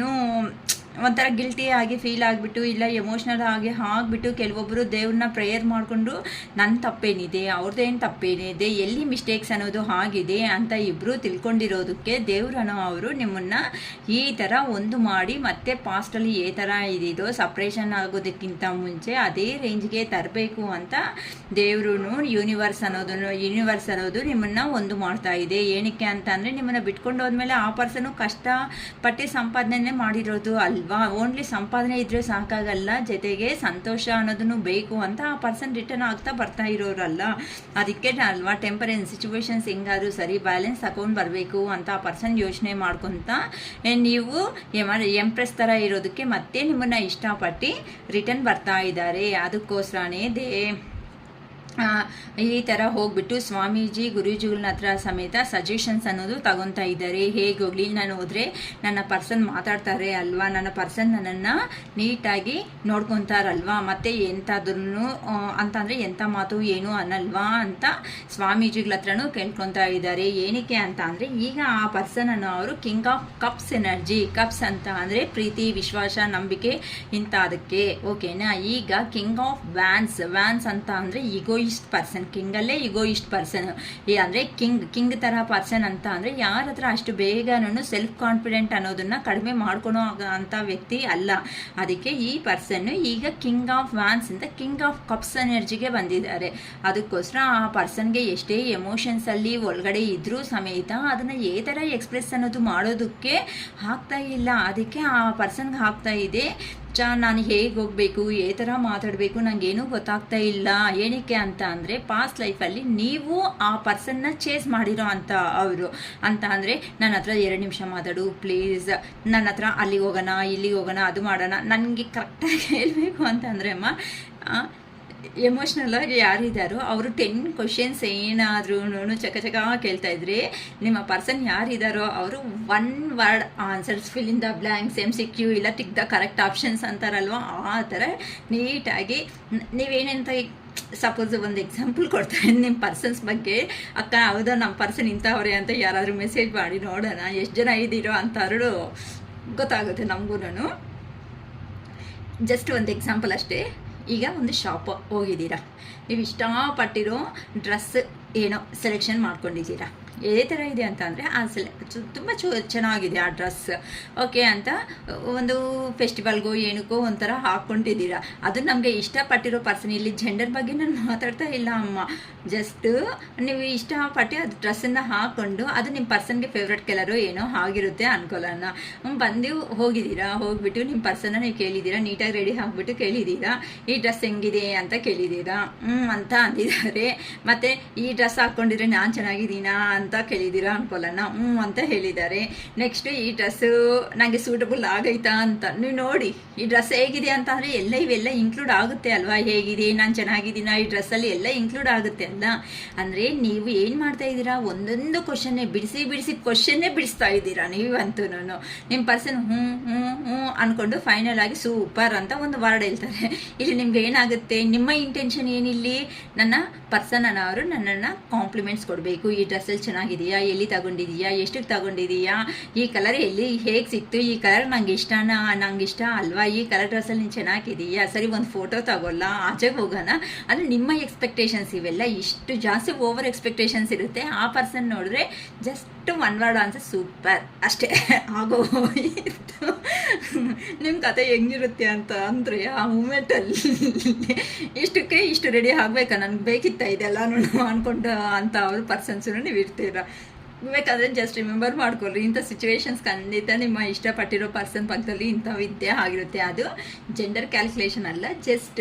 ಒಂಥರ ಗಿಲ್ಟಿ ಆಗಿ ಫೀಲ್ ಆಗಿಬಿಟ್ಟು, ಇಲ್ಲ ಎಮೋಷ್ನಲ್ ಆಗಿ ಆಗಿಬಿಟ್ಟು ಕೆಲವೊಬ್ಬರು ದೇವ್ರನ್ನ ಪ್ರೇಯರ್ ಮಾಡಿಕೊಂಡು ನನ್ನ ತಪ್ಪೇನಿದೆ, ಅವ್ರದ್ದೇನು ತಪ್ಪೇನಿದೆ, ಎಲ್ಲಿ ಮಿಸ್ಟೇಕ್ಸ್ ಅನ್ನೋದು ಆಗಿದೆ ಅಂತ ಇಬ್ಬರು ತಿಳ್ಕೊಂಡಿರೋದಕ್ಕೆ ದೇವ್ರನ್ನೋ ಅವರು ನಿಮ್ಮನ್ನು ಈ ಥರ ಒಂದು ಮಾಡಿ ಮತ್ತೆ ಪಾಸ್ಟಲ್ಲಿ ಈ ಥರ ಇದಿದೋ ಸಪ್ರೇಷನ್ ಆಗೋದಕ್ಕಿಂತ ಮುಂಚೆ ಅದೇ ರೇಂಜ್ಗೆ ತರಬೇಕು ಅಂತ ದೇವರು ಯೂನಿವರ್ಸ್ ಅನ್ನೋದು ನಿಮ್ಮನ್ನು ಒಂದು ಮಾಡ್ತಾ ಇದೆ. ಏನಕ್ಕೆ ಅಂತ ಅಂದರೆ ನಿಮ್ಮನ್ನು ಬಿಟ್ಕೊಂಡು ಹೋದ್ಮೇಲೆ ಆ ಪರ್ಸನು ಕಷ್ಟಪಟ್ಟು ಸಂಪಾದನೆ ಮಾಡಿರೋದು ಅಲ್ವಾ. ಓನ್ಲಿ ಸಂಪಾದನೆ ಇದ್ರೆ ಸಾಕಾಗಲ್ಲ, ಜೊತೆಗೆ ಸಂತೋಷ ಅನ್ನೋದನ್ನು ಬೇಕು ಅಂತ ಆ ಪರ್ಸನ್ ರಿಟರ್ನ್ ಆಗ್ತಾ ಬರ್ತಾ ಇರೋರಲ್ಲ. ಅದಕ್ಕೆ ಅಲ್ವಾ ಟೆಂಪರೆನ್ಸ್ ಸಿಚುವೇಶನ್ಸ್ ಹೆಂಗಾದ್ರೂ ಸರಿ ಬ್ಯಾಲೆನ್ಸ್ ತಗೊಂಡು ಬರಬೇಕು ಅಂತ ಆ ಪರ್ಸನ್ ಯೋಚನೆ ಮಾಡ್ಕೊತ ನೀವು ಎಂಪ್ರೆಸ್ ಥರ ಇರೋದಕ್ಕೆ ಮತ್ತೆ ನಿಮ್ಮನ್ನು ಇಷ್ಟಪಟ್ಟು ರಿಟರ್ನ್ ಬರ್ತಾ ಇದ್ದಾರೆ. ಅದಕ್ಕೋಸ್ಕರನೇ ಈ ಥರ ಹೋಗ್ಬಿಟ್ಟು ಸ್ವಾಮೀಜಿ ಗುರೂಜಿಗಳ ಹತ್ರ ಸಮೇತ ಸಜೆಷನ್ಸ್ ಅನ್ನೋದು ತಗೊತಾ ಇದ್ದಾರೆ. ಹೇಗೆ ಹೋಗಲಿ, ನಾನು ಹೋದರೆ ನನ್ನ ಪರ್ಸನ್ ಮಾತಾಡ್ತಾರೆ ಅಲ್ವಾ, ನನ್ನ ಪರ್ಸನ್ ನನ್ನನ್ನು ನೀಟಾಗಿ ನೋಡ್ಕೊತಾರಲ್ವಾ, ಮತ್ತು ಎಂಥದ್ರೂ ಅಂತಂದರೆ ಎಂಥ ಮಾತು ಏನು ಅನ್ನಲ್ವಾ ಅಂತ ಸ್ವಾಮೀಜಿಗಳ ಹತ್ರನೂ ಕೇಳ್ಕೊತಾ ಇದ್ದಾರೆ. ಏನಕ್ಕೆ ಅಂತ ಅಂದರೆ ಈಗ ಆ ಪರ್ಸನನ್ನು ಅವರು king of cups energy, cups ಅಂತ ಅಂದರೆ ಪ್ರೀತಿ, ವಿಶ್ವಾಸ, ನಂಬಿಕೆ ಇಂಥದಕ್ಕೆ ಓಕೆನಾ. ಈಗ ಕಿಂಗ್ ಆಫ್ ವ್ಯಾನ್ಸ್ ಅಂತ ಅಂದರೆ ಈಗೋಯಿಸ್ಟ್ ಪರ್ಸನ್. ಕಿಂಗಲ್ಲೇ ಈಗೋಯಿಸ್ಟ್ ಪರ್ಸನ್ ಅಂದರೆ ಕಿಂಗ್ ಥರ ಪರ್ಸನ್ ಅಂತ ಅಂದರೆ ಯಾರ ಹತ್ರ ಅಷ್ಟು ಬೇಗನೂ ಸೆಲ್ಫ್ ಕಾನ್ಫಿಡೆಂಟ್ ಅನ್ನೋದನ್ನು ಕಡಿಮೆ ಮಾಡ್ಕೊಳೋ ಅಂಥ ವ್ಯಕ್ತಿ ಅಲ್ಲ. ಅದಕ್ಕೆ ಈ ಪರ್ಸನ್ನು ಈಗ ಕಿಂಗ್ ಆಫ್ ವ್ಯಾನ್ಸ್ ಅಂತ ಕಿಂಗ್ ಆಫ್ ಕಪ್ಸ್ ಎನರ್ಜಿಗೆ ಬಂದಿದ್ದಾರೆ. ಅದಕ್ಕೋಸ್ಕರ ಆ ಪರ್ಸನ್ಗೆ ಎಷ್ಟೇ ಎಮೋಷನ್ಸಲ್ಲಿ ಒಳಗಡೆ ಇದ್ರೂ ಸಮೇತ ಅದನ್ನು ಏ ಥರ ಎಕ್ಸ್ಪ್ರೆಸ್ ಅನ್ನೋದು ಮಾಡೋದಕ್ಕೆ ಆಗ್ತಾ ಇಲ್ಲ. ಅದಕ್ಕೆ ಆ ಪರ್ಸನ್ಗೆ ಆಗ್ತಾ ಇದೆ, ನಾನು ಹೇಗೆ ಹೋಗಬೇಕು, ಏ ಥರ ಮಾತಾಡಬೇಕು, ನನಗೇನೂ ಗೊತ್ತಾಗ್ತಾ ಇಲ್ಲ. ಏನಕ್ಕೆ ಅಂತ ಅಂದರೆ ಪಾಸ್ಟ್ ಲೈಫಲ್ಲಿ ನೀವು ಆ ಪರ್ಸನ್ನ ಚೇಸ್ ಮಾಡಿರೋ ಅಂತ ಅವರು ಅಂತ ಅಂದರೆ ನನ್ನ ಹತ್ರ 2 ನಿಮಿಷ ಮಾತಾಡು ಪ್ಲೀಸ್, ನನ್ನ ಹತ್ರ ಅಲ್ಲಿಗೆ ಹೋಗೋಣ ಇಲ್ಲಿಗೆ ಹೋಗೋಣ ಅದು ಮಾಡೋಣ. ನನಗೆ ಕರೆಕ್ಟಾಗಿ ಹೇಳಬೇಕು ಅಂತಂದರೆ ಅಮ್ಮ ಎಮೋಷ್ನಲ್ ಆಗಿ ಯಾರಿದ್ದಾರೋ ಅವರು 10 ಕ್ವಶನ್ಸ್ ಏನಾದ್ರೂ ಚಕ ಕೇಳ್ತಾ ಇದ್ರೆ ನಿಮ್ಮ ಪರ್ಸನ್ ಯಾರಿದ್ದಾರೋ ಅವರು 1 word answers, fill in the blanks, MCQ ಇಲ್ಲ ಟಿಕ್ ದ ಕರೆಕ್ಟ್ ಆಪ್ಷನ್ಸ್ ಅಂತಾರಲ್ವ, ಆ ಥರ ನೀಟಾಗಿ ನೀವೇನಂತ ಸಪೋಸ್ ಒಂದು ಎಕ್ಸಾಂಪಲ್ ಕೊಡ್ತಾರೆ ನಿಮ್ಮ ಪರ್ಸನ್ಸ್ ಬಗ್ಗೆ. ಅಕ್ಕ ಹೌದಾ ನಮ್ಮ ಪರ್ಸನ್ ಇಂಥವ್ರೆ ಅಂತ ಯಾರಾದರೂ ಮೆಸೇಜ್ ಮಾಡಿ ನೋಡೋಣ ಎಷ್ಟು ಜನ ಇದ್ದೀರೋ ಅಂತಾರು ಗೊತ್ತಾಗುತ್ತೆ ನಮಗೂ. ಜಸ್ಟ್ ಒಂದು ಎಕ್ಸಾಂಪಲ್ ಅಷ್ಟೇ. ಈಗ ಒಂದು ಶಾಪ್ ಹೋಗಿದ್ದೀರಾ, ನೀವು ಇಷ್ಟಪಟ್ಟಿರೋ ಡ್ರೆಸ್ ಏನೋ ಸೆಲೆಕ್ಷನ್ ಮಾಡ್ಕೊಂಡಿದ್ದೀರಾ. ಏ ಥರ ಇದೆ ಅಂತ ಅಂದರೆ ಆ ತುಂಬ ಚೆನ್ನಾಗಿದೆ ಆ ಡ್ರೆಸ್, ಓಕೆ ಅಂತ ಒಂದು ಫೆಸ್ಟಿವಲ್ಗೋ ಏನಕ್ಕೋ ಒಂಥರ ಹಾಕ್ಕೊಂಡಿದ್ದೀರಾ. ಅದು ನಮಗೆ ಇಷ್ಟಪಟ್ಟಿರೋ ಪರ್ಸನ್, ಇಲ್ಲಿ ಜೆಂಡರ್ ಬಗ್ಗೆ ನಾನು ಮಾತಾಡ್ತಾ ಇಲ್ಲ ಅಮ್ಮ, ಜಸ್ಟ್ ನೀವು ಇಷ್ಟಪಟ್ಟು ಅದು ಡ್ರೆಸ್ಸನ್ನು ಹಾಕ್ಕೊಂಡು ಅದು ನಿಮ್ಮ ಪರ್ಸನ್ಗೆ ಫೇವ್ರೆಟ್ ಕಲರು ಏನೋ ಆಗಿರುತ್ತೆ ಅನ್ಕೊಳ್ಳೋಣ. ಬಂದು ಹೋಗಿದ್ದೀರಾ, ಹೋಗ್ಬಿಟ್ಟು ನಿಮ್ಮ ಪರ್ಸನ್ನ ನೀವು ಕೇಳಿದ್ದೀರಾ, ನೀಟಾಗಿ ರೆಡಿ ಆಗಿಬಿಟ್ಟು ಕೇಳಿದ್ದೀರಾ ಈ ಡ್ರೆಸ್ ಹೆಂಗಿದೆ ಅಂತ ಕೇಳಿದ್ದೀರಾ, ಅಂತ ಅಂದಿದ್ದಾರೆ. ಮತ್ತು ಈ ಡ್ರೆಸ್ ಹಾಕ್ಕೊಂಡಿದ್ರೆ ನಾನು ಚೆನ್ನಾಗಿದ್ದೀನಾ ಅಂತ ಕೇಳಿದ್ದೀರಾ ಅನ್ಕೊಳ್ಳೋಣ, ಅಂತ ಹೇಳಿದ್ದಾರೆ. ನೆಕ್ಸ್ಟ್ ಈ ಡ್ರೆಸ್ಸು ನನಗೆ ಸೂಟಬಲ್ ಆಗೈತಾ ಅಂತ ನೀವು ನೋಡಿ, ಈ ಡ್ರೆಸ್ ಹೇಗಿದೆ ಅಂತ ಅಂದರೆ ಇವೆಲ್ಲ ಇನ್ಕ್ಲೂಡ್ ಆಗುತ್ತೆ ಅಲ್ವಾ. ಹೇಗಿದೆ, ನಾನು ಚೆನ್ನಾಗಿದ್ದೀನಾ ಈ ಡ್ರೆಸ್ಸಲ್ಲಿ ಎಲ್ಲ ಇನ್ಕ್ಲೂಡ್ ಆಗುತ್ತೆ ಅಲ್ಲ. ಅಂದರೆ ನೀವು ಏನು ಮಾಡ್ತಾ ಇದ್ದೀರಾ, ಒಂದೊಂದು ಕ್ವಶನ್ನೇ ಬಿಡಿಸಿ ಕ್ವಶನ್ನೇ ಬಿಡಿಸ್ತಾ ಇದ್ದೀರಾ ನೀವಂತೂ. ನಿಮ್ಮ ಪರ್ಸನ್ ಹ್ಞೂ ಅಂದ್ಕೊಂಡು ಫೈನಲ್ ಆಗಿ ಸೂಪರ್ ಅಂತ ಒಂದು ವರ್ಡ್ ಹೇಳ್ತಾರೆ. ಇಲ್ಲಿ ನಿಮ್ಗೆ ಏನಾಗುತ್ತೆ, ನಿಮ್ಮ ಇಂಟೆನ್ಷನ್ ಏನಿಲ್ಲಿ, ನನ್ನ ಪರ್ಸನ್ ಅನ್ನೋರು ನನ್ನನ್ನು ಕಾಂಪ್ಲಿಮೆಂಟ್ಸ್ ಕೊಡಬೇಕು. ಈ ಡ್ರೆಸ್ಸಲ್ಲಿ ಚೆನ್ನಾಗಿದೆಯಾ, ಎಲ್ಲಿ ತಗೊಂಡಿದೀಯಾ, ಎಷ್ಟಕ್ಕೆ ತಗೊಂಡಿದೀಯಾ, ಈ ಕಲರ್ ಎಲ್ಲಿ ಹೇಗೆ ಸಿಕ್ತು, ಈ ಕಲರ್ ನಂಗೆ ಇಷ್ಟ ಅಲ್ವಾ, ಈ ಕಲರ್ ಡ್ರೆಸ್ಸಲ್ಲಿ ನೀನು ಚೆನ್ನಾಗಿದೆಯಾ, ಸರಿ ಒಂದು ಫೋಟೋ ತಗೊಲ್ಲ, ಆಚೆಗೆ ಹೋಗೋಣ. ಅಂದರೆ ನಿಮ್ಮ ಎಕ್ಸ್ಪೆಕ್ಟೇಷನ್ಸ್ ಇವೆಲ್ಲ ಇಷ್ಟು ಜಾಸ್ತಿ ಓವರ್ ಎಕ್ಸ್ಪೆಕ್ಟೇಷನ್ಸ್ ಇರುತ್ತೆ. ಆ ಪರ್ಸನ್ ನೋಡಿದ್ರೆ ಜಸ್ಟ್ 1 ವರ್ಡ್ ಆನ್ಸರ್ ಸೂಪರ್ ಅಷ್ಟೇ ಆಗೋ ಇತ್ತು. ನಿಮ್ಮ ಕತೆ ಹೆಂಗಿರುತ್ತೆ ಅಂತ ಅಂದರೆ ಆ ಮೂಮೆಂಟಲ್ಲಿ ಇಷ್ಟಕ್ಕೆ ಇಷ್ಟು ರೆಡಿ ಆಗಬೇಕಾ, ನನಗೆ ಬೇಕಿತ್ತ ಇದೆಲ್ಲ ಅಂದ್ಕೊಂಡು ಅಂತ ಅವ್ರ ಪರ್ಸನ್ಸು ನೀವು ಇರ್ತೀರ. ಬೇಕಾದರೆ ಜಸ್ಟ್ ರಿಮೆಂಬರ್ ಮಾಡ್ಕೊಳ್ರಿ, ಇಂಥ ಸಿಚುವೇಶನ್ಸ್ ಖಂಡಿತ ನಿಮ್ಮ ಇಷ್ಟಪಟ್ಟಿರೋ ಪರ್ಸನ್ ಪಕ್ಕದಲ್ಲಿ ಇಂಥವಿದ್ದೇ ಆಗಿರುತ್ತೆ. ಅದು ಜೆಂಡರ್ ಕ್ಯಾಲ್ಕುಲೇಷನ್ ಅಲ್ಲ, ಜಸ್ಟ್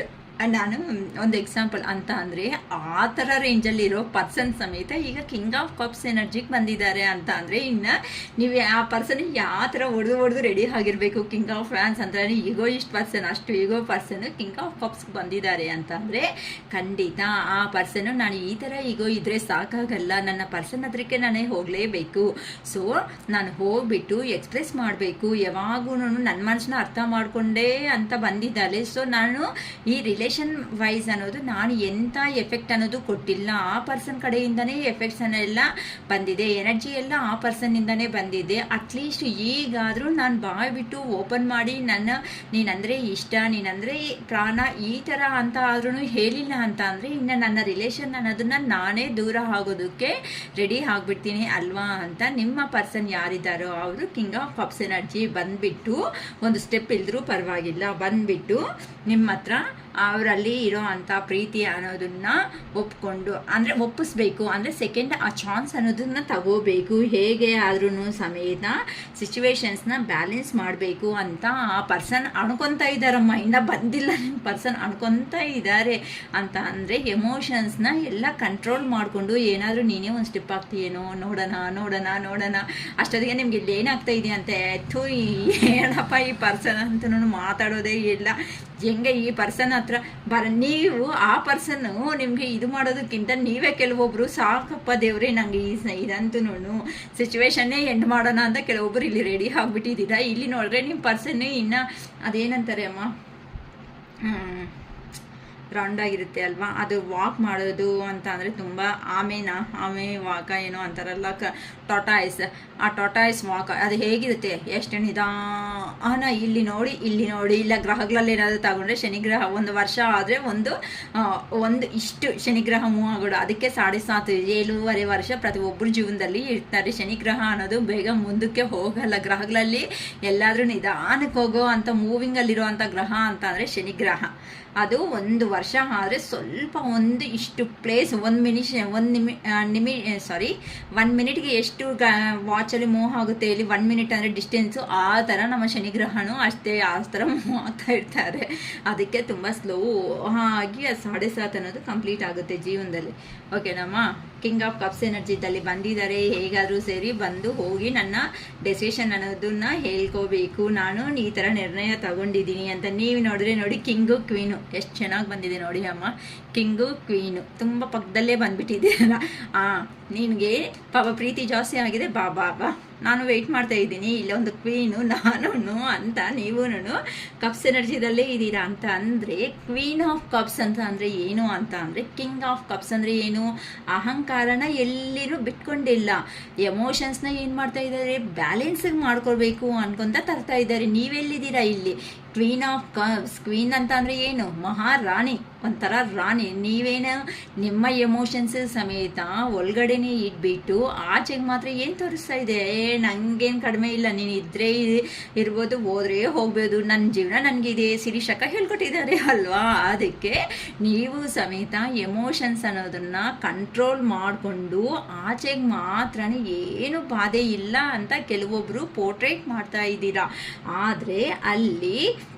ನಾನು ಒಂದು ಎಕ್ಸಾಂಪಲ್ ಅಂತ ಅಂದರೆ ಆ ಥರ ರೇಂಜಲ್ಲಿರೋ ಪರ್ಸನ್ ಸಮೇತ ಈಗ ಕಿಂಗ್ ಆಫ್ ಕಪ್ಸ್ ಎನರ್ಜಿಗೆ ಬಂದಿದ್ದಾರೆ ಅಂತ ಅಂದರೆ ಇನ್ನು ನೀವು ಆ ಪರ್ಸನಿಗೆ ಯಾವ ಥರ ಹೊಡೆದು ರೆಡಿ ಆಗಿರಬೇಕು. ಕಿಂಗ್ ಆಫ್ ವ್ಯಾನ್ಸ್ ಅಂದರೆ ಈಗೋಯಿಸ್ಟ್ ಪರ್ಸನ್, ಅಷ್ಟು ಈಗೋ ಪರ್ಸನ್ನು ಕಿಂಗ್ ಆಫ್ ಕಪ್ಸ್ಗೆ ಬಂದಿದ್ದಾರೆ ಅಂತ ಅಂದರೆ ಖಂಡಿತ ಆ ಪರ್ಸನ್ನು ನಾನು ಈ ಥರ ಈಗೋ ಇದ್ದರೆ ಸಾಕಾಗಲ್ಲ, ನನ್ನ ಪರ್ಸನ್ ಹತ್ರಕ್ಕೆ ನಾನೇ ಹೋಗಲೇಬೇಕು. ಸೊ ನಾನು ಹೋಗ್ಬಿಟ್ಟು ಎಕ್ಸ್ಪ್ರೆಸ್ ಮಾಡಬೇಕು, ಯಾವಾಗೂ ನನ್ನ ಮನಸ್ಸನ್ನ ಅರ್ಥ ಮಾಡಿಕೊಂಡೇ ಅಂತ ಬಂದಿದ್ದಾಳೆ. ಸೊ ನಾನು ಈ ರಿಲೇಷನ್ ವೈಸ್ ಅನ್ನೋದು ನಾನು ಎಂಥ ಎಫೆಕ್ಟ್ ಅನ್ನೋದು ಕೊಟ್ಟಿಲ್ಲ, ಆ ಪರ್ಸನ್ ಕಡೆಯಿಂದನೇ ಎಫೆಕ್ಟ್ಸ್ ಅನ್ನೆಲ್ಲ ಬಂದಿದೆ, ಎನರ್ಜಿ ಎಲ್ಲ ಆ ಪರ್ಸನ್ನಿಂದನೇ ಬಂದಿದೆ. ಅಟ್ಲೀಸ್ಟ್ ಈಗಾದರೂ ನಾನು ಬಾಯ್ ಬಿಟ್ಟು ಓಪನ್ ಮಾಡಿ ನೀನಂದರೆ ಇಷ್ಟ, ನೀನಂದರೆ ಪ್ರಾಣ ಈ ಥರ ಅಂತ ಆದ್ರೂ ಹೇಳಿಲ್ಲ ಅಂತ ಅಂದರೆ ಇನ್ನು ನನ್ನ ರಿಲೇಷನ್ ಅನ್ನೋದನ್ನು ನಾನೇ ದೂರ ಆಗೋದಕ್ಕೆ ರೆಡಿ ಆಗಿಬಿಡ್ತೀನಿ ಅಲ್ವಾ ಅಂತ. ನಿಮ್ಮ ಪರ್ಸನ್ ಯಾರಿದ್ದಾರೋ ಅವರು ಕಿಂಗ್ ಆಫ್ ಕಪ್ಸ್ ಎನರ್ಜಿ ಬಂದುಬಿಟ್ಟು ಒಂದು ಸ್ಟೆಪ್ ಇಲ್ದರೂ ಪರವಾಗಿಲ್ಲ, ಬಂದುಬಿಟ್ಟು ನಿಮ್ಮ ಹತ್ರ ಅವರಲ್ಲಿ ಇರೋ ಅಂಥ ಪ್ರೀತಿ ಅನ್ನೋದನ್ನು ಒಪ್ಕೊಂಡು ಅಂದರೆ ಒಪ್ಪಿಸ್ಬೇಕು. ಅಂದರೆ ಸೆಕೆಂಡ್ ಆ ಚಾನ್ಸ್ ಅನ್ನೋದನ್ನು ತಗೋಬೇಕು. ಹೇಗೆ ಆದ್ರೂ ಸಮೇತ ಸಿಚುವೇಶನ್ಸ್ನ ಬ್ಯಾಲೆನ್ಸ್ ಮಾಡಬೇಕು ಅಂತ ಆ ಪರ್ಸನ್ ಅನ್ಕೊತಾ ಇದ್ದಾರಮ್ಮ. ಇನ್ನೂ ಬಂದಿಲ್ಲ ನಿಮ್ಮ ಪರ್ಸನ್ ಅನ್ಕೊತಾ ಇದ್ದಾರೆ ಅಂತ ಅಂದರೆ ಎಮೋಷನ್ಸ್ನ ಎಲ್ಲ ಕಂಟ್ರೋಲ್ ಮಾಡಿಕೊಂಡು ಏನಾದರೂ ನೀನೇ ಒಂದು ಸ್ಟೆಪ್ ಆಗ್ತೀಯೇನೋ ನೋಡೋಣ ಅಷ್ಟೊತ್ತಿಗೆ ನಿಮ್ಗೆ ಇಲ್ಲಿ ಏನಾಗ್ತಾ ಇದೆ ಅಂತ ಎತ್ತು ಏನಪ್ಪ ಈ ಪರ್ಸನ್ ಅಂತ ಮಾತಾಡೋದೇ ಇಲ್ಲ. ಹೆಂಗೆ ಈ ಪರ್ಸನ್ ಹತ್ರ ನೀವು ಆ ಪರ್ಸನ್ನು ನಿಮಗೆ ಇದು ಮಾಡೋದಕ್ಕಿಂತ ನೀವೇ ಕೆಲವೊಬ್ಬರು ಸಾಕಪ್ಪ ದೇವ್ರೆ ನನಗೆ ಇದಂತೂ ಸಿಚುವೇಶನ್ನೇ ಎಂಡ್ ಮಾಡೋಣ ಅಂತ ಕೆಲವೊಬ್ಬರು ಇಲ್ಲಿ ರೆಡಿ ಆಗಿಬಿಟ್ಟಿದ್ದೀರಾ. ಇಲ್ಲಿ ನೋಡಿದ್ರೆ ನಿಮ್ಮ ಪರ್ಸನ್ನೇ ಇನ್ನು ಅದೇನಂತಾರೆ ಅಮ್ಮ, ರೌಂಡ್ ಆಗಿರುತ್ತೆ ಅಲ್ವಾ, ಅದು ವಾಕ್ ಮಾಡೋದು ಅಂತ ಅಂದರೆ ತುಂಬ ಆಮೆ ವಾಕ ಏನೋ ಅಂತಾರಲ್ಲ, ಟಾಟಾಯ್ಸ್, ಆ ಟಾಟಾಯ್ಸ್ ವಾಕ್ ಅದು ಹೇಗಿರುತ್ತೆ, ಎಷ್ಟು ನಿಧಾನ ಇಲ್ಲಿ ನೋಡಿ ಇಲ್ಲ ಗ್ರಹಗಳಲ್ಲಿ ಏನಾದರೂ ತಗೊಂಡ್ರೆ ಶನಿಗ್ರಹ ಒಂದು ವರ್ಷ ಆದರೆ ಒಂದು ಇಷ್ಟು ಶನಿಗ್ರಹ ಮೂವ್ ಆಗೋದು, ಅದಕ್ಕೆ 7.5 ವರ್ಷ ಪ್ರತಿಯೊಬ್ಬರ ಜೀವನದಲ್ಲಿ ಇರ್ತಾರೆ. ಶನಿಗ್ರಹ ಅನ್ನೋದು ಬೇಗ ಮುಂದಕ್ಕೆ ಹೋಗಲ್ಲ, ಗ್ರಹಗಳಲ್ಲಿ ಎಲ್ಲಾದರೂ ನಿಧಾನಕ್ಕೆ ಹೋಗೋ ಅಂತ ಮೂವಿಂಗಲ್ಲಿರೋ ಅಂಥ ಗ್ರಹ ಅಂತ ಅಂದರೆ ಶನಿಗ್ರಹ. ಅದು 1 ವರ್ಷ ಆದರೆ ಸ್ವಲ್ಪ ಇಷ್ಟು ಪ್ಲೇಸ್ 1 ಮಿನಿಟ್ಗೆ ಎಷ್ಟು ವಾಚಲ್ಲಿ ಮೂವ್ ಆಗುತ್ತೆ, ಇಲ್ಲಿ 1 ಮಿನಿಟ್ ಅಂದರೆ ಡಿಸ್ಟೆನ್ಸು, ಆ ಥರ ನಮ್ಮ ಶನಿಗ್ರಹನೂ ಅಷ್ಟೇ ಆ ಥರ ಮೂವ್ ಆಗ್ತಾ ಇರ್ತಾರೆ. ಅದಕ್ಕೆ ತುಂಬ ಸ್ಲೋ ಆಗಿ 7.5 ಅನ್ನೋದು ಕಂಪ್ಲೀಟ್ ಆಗುತ್ತೆ ಜೀವನದಲ್ಲಿ. ಓಕೆನಮ್ಮ, ಕಿಂಗ್ ಆಫ್ ಕಪ್ಸ್ ಎನರ್ಜಿದಲ್ಲಿ ಬಂದಿದ್ದಾರೆ, ಹೇಗಾದರೂ ಸೇರಿ ಬಂದು ಹೋಗಿ ನನ್ನ ಡೆಸಿಷನ್ ಅನ್ನೋದನ್ನ ಹೇಳ್ಕೋಬೇಕು, ನಾನು ಈ ಥರ ನಿರ್ಣಯ ತಗೊಂಡಿದ್ದೀನಿ ಅಂತ. ನೀವು ನೋಡಿದ್ರೆ ನೋಡಿ, ಕಿಂಗು ಕ್ವೀನು ಎಷ್ಟು ಚೆನ್ನಾಗಿ ಬಂದಿದೆ ನೋಡಿ ಅಮ್ಮ, ಕಿಂಗು ಕ್ವೀನು ತುಂಬ ಪಕ್ಕದಲ್ಲೇ ಬಂದ್ಬಿಟ್ಟಿದ್ದೀರಲ್ಲ. ನಿನಗೆ ಪಾಪ ಪ್ರೀತಿ ಜಾಸ್ತಿ ಆಗಿದೆ, ಬಾ ನಾನು ವೆಯ್ಟ್ ಮಾಡ್ತಾ ಇದ್ದೀನಿ, ಇಲ್ಲೊಂದು ಕ್ವೀನು ನಾನು ಅಂತ. ನೀವು ಕಪ್ಸ್ ಎನರ್ಜಿದಲ್ಲೇ ಇದ್ದೀರಾ ಅಂತ ಅಂದರೆ, ಕ್ವೀನ್ ಆಫ್ ಕಪ್ಸ್ ಅಂತ ಅಂದರೆ ಏನು ಅಂತ ಅಂದರೆ, ಕಿಂಗ್ ಆಫ್ ಕಪ್ಸ್ ಅಂದರೆ ಏನು, ಅಹಂಕಾರನ ಎಲ್ಲಿರೂ ಬಿಟ್ಕೊಂಡಿಲ್ಲ, ಎಮೋಷನ್ಸ್ನ ಏನು ಮಾಡ್ತಾ ಇದ್ದಾರೆ, ಬ್ಯಾಲೆನ್ಸಿಗೆ ಮಾಡ್ಕೊಳ್ಬೇಕು ಅನ್ಕೊಂತ ತರ್ತಾ ಇದ್ದಾರೆ. ನೀವೆಲ್ಲಿದ್ದೀರಾ ಇಲ್ಲಿ? ಕ್ವೀನ್ ಆಫ್ ಕಪ್ಸ್, ಕ್ವೀನ್ ಅಂತ ಅಂದರೆ ಏನು, ಮಹಾರಾಣಿ, ಒಂಥರ ರಾಣಿ. ನೀವೇನು ನಿಮ್ಮ ಎಮೋಷನ್ಸ್ ಸಮೇತ ಒಳಗಡೆನೇ ಇಟ್ಬಿಟ್ಟು ಆಚೆಗೆ ಮಾತ್ರ ಏನು ತೋರಿಸ್ತಾ ಇದೆ, ನನಗೇನು ಕಡಿಮೆ ಇಲ್ಲ, ನೀನು ಇದ್ದರೆ ಇರ್ಬೋದು, ಹೋದ್ರೆ ಹೋಗ್ಬೋದು, ನನ್ನ ಜೀವನ ನನಗಿದೆ, ಶಿರೀಷಕ್ಕ ಹೇಳ್ಕೊಟ್ಟಿದ್ದಾರೆ ಅಲ್ವಾ. ಅದಕ್ಕೆ ನೀವು ಸಮೇತ ಎಮೋಷನ್ಸ್ ಅನ್ನೋದನ್ನು ಕಂಟ್ರೋಲ್ ಮಾಡಿಕೊಂಡು ಆಚೆಗೆ ಮಾತ್ರ ಏನು ಬಾಧೆ ಇಲ್ಲ ಅಂತ ಕೆಲವೊಬ್ಬರು ಪೋರ್ಟ್ರೇಟ್ ಮಾಡ್ತಾ ಇದ್ದೀರಾ. ಆದರೆ ಅಲ್ಲಿ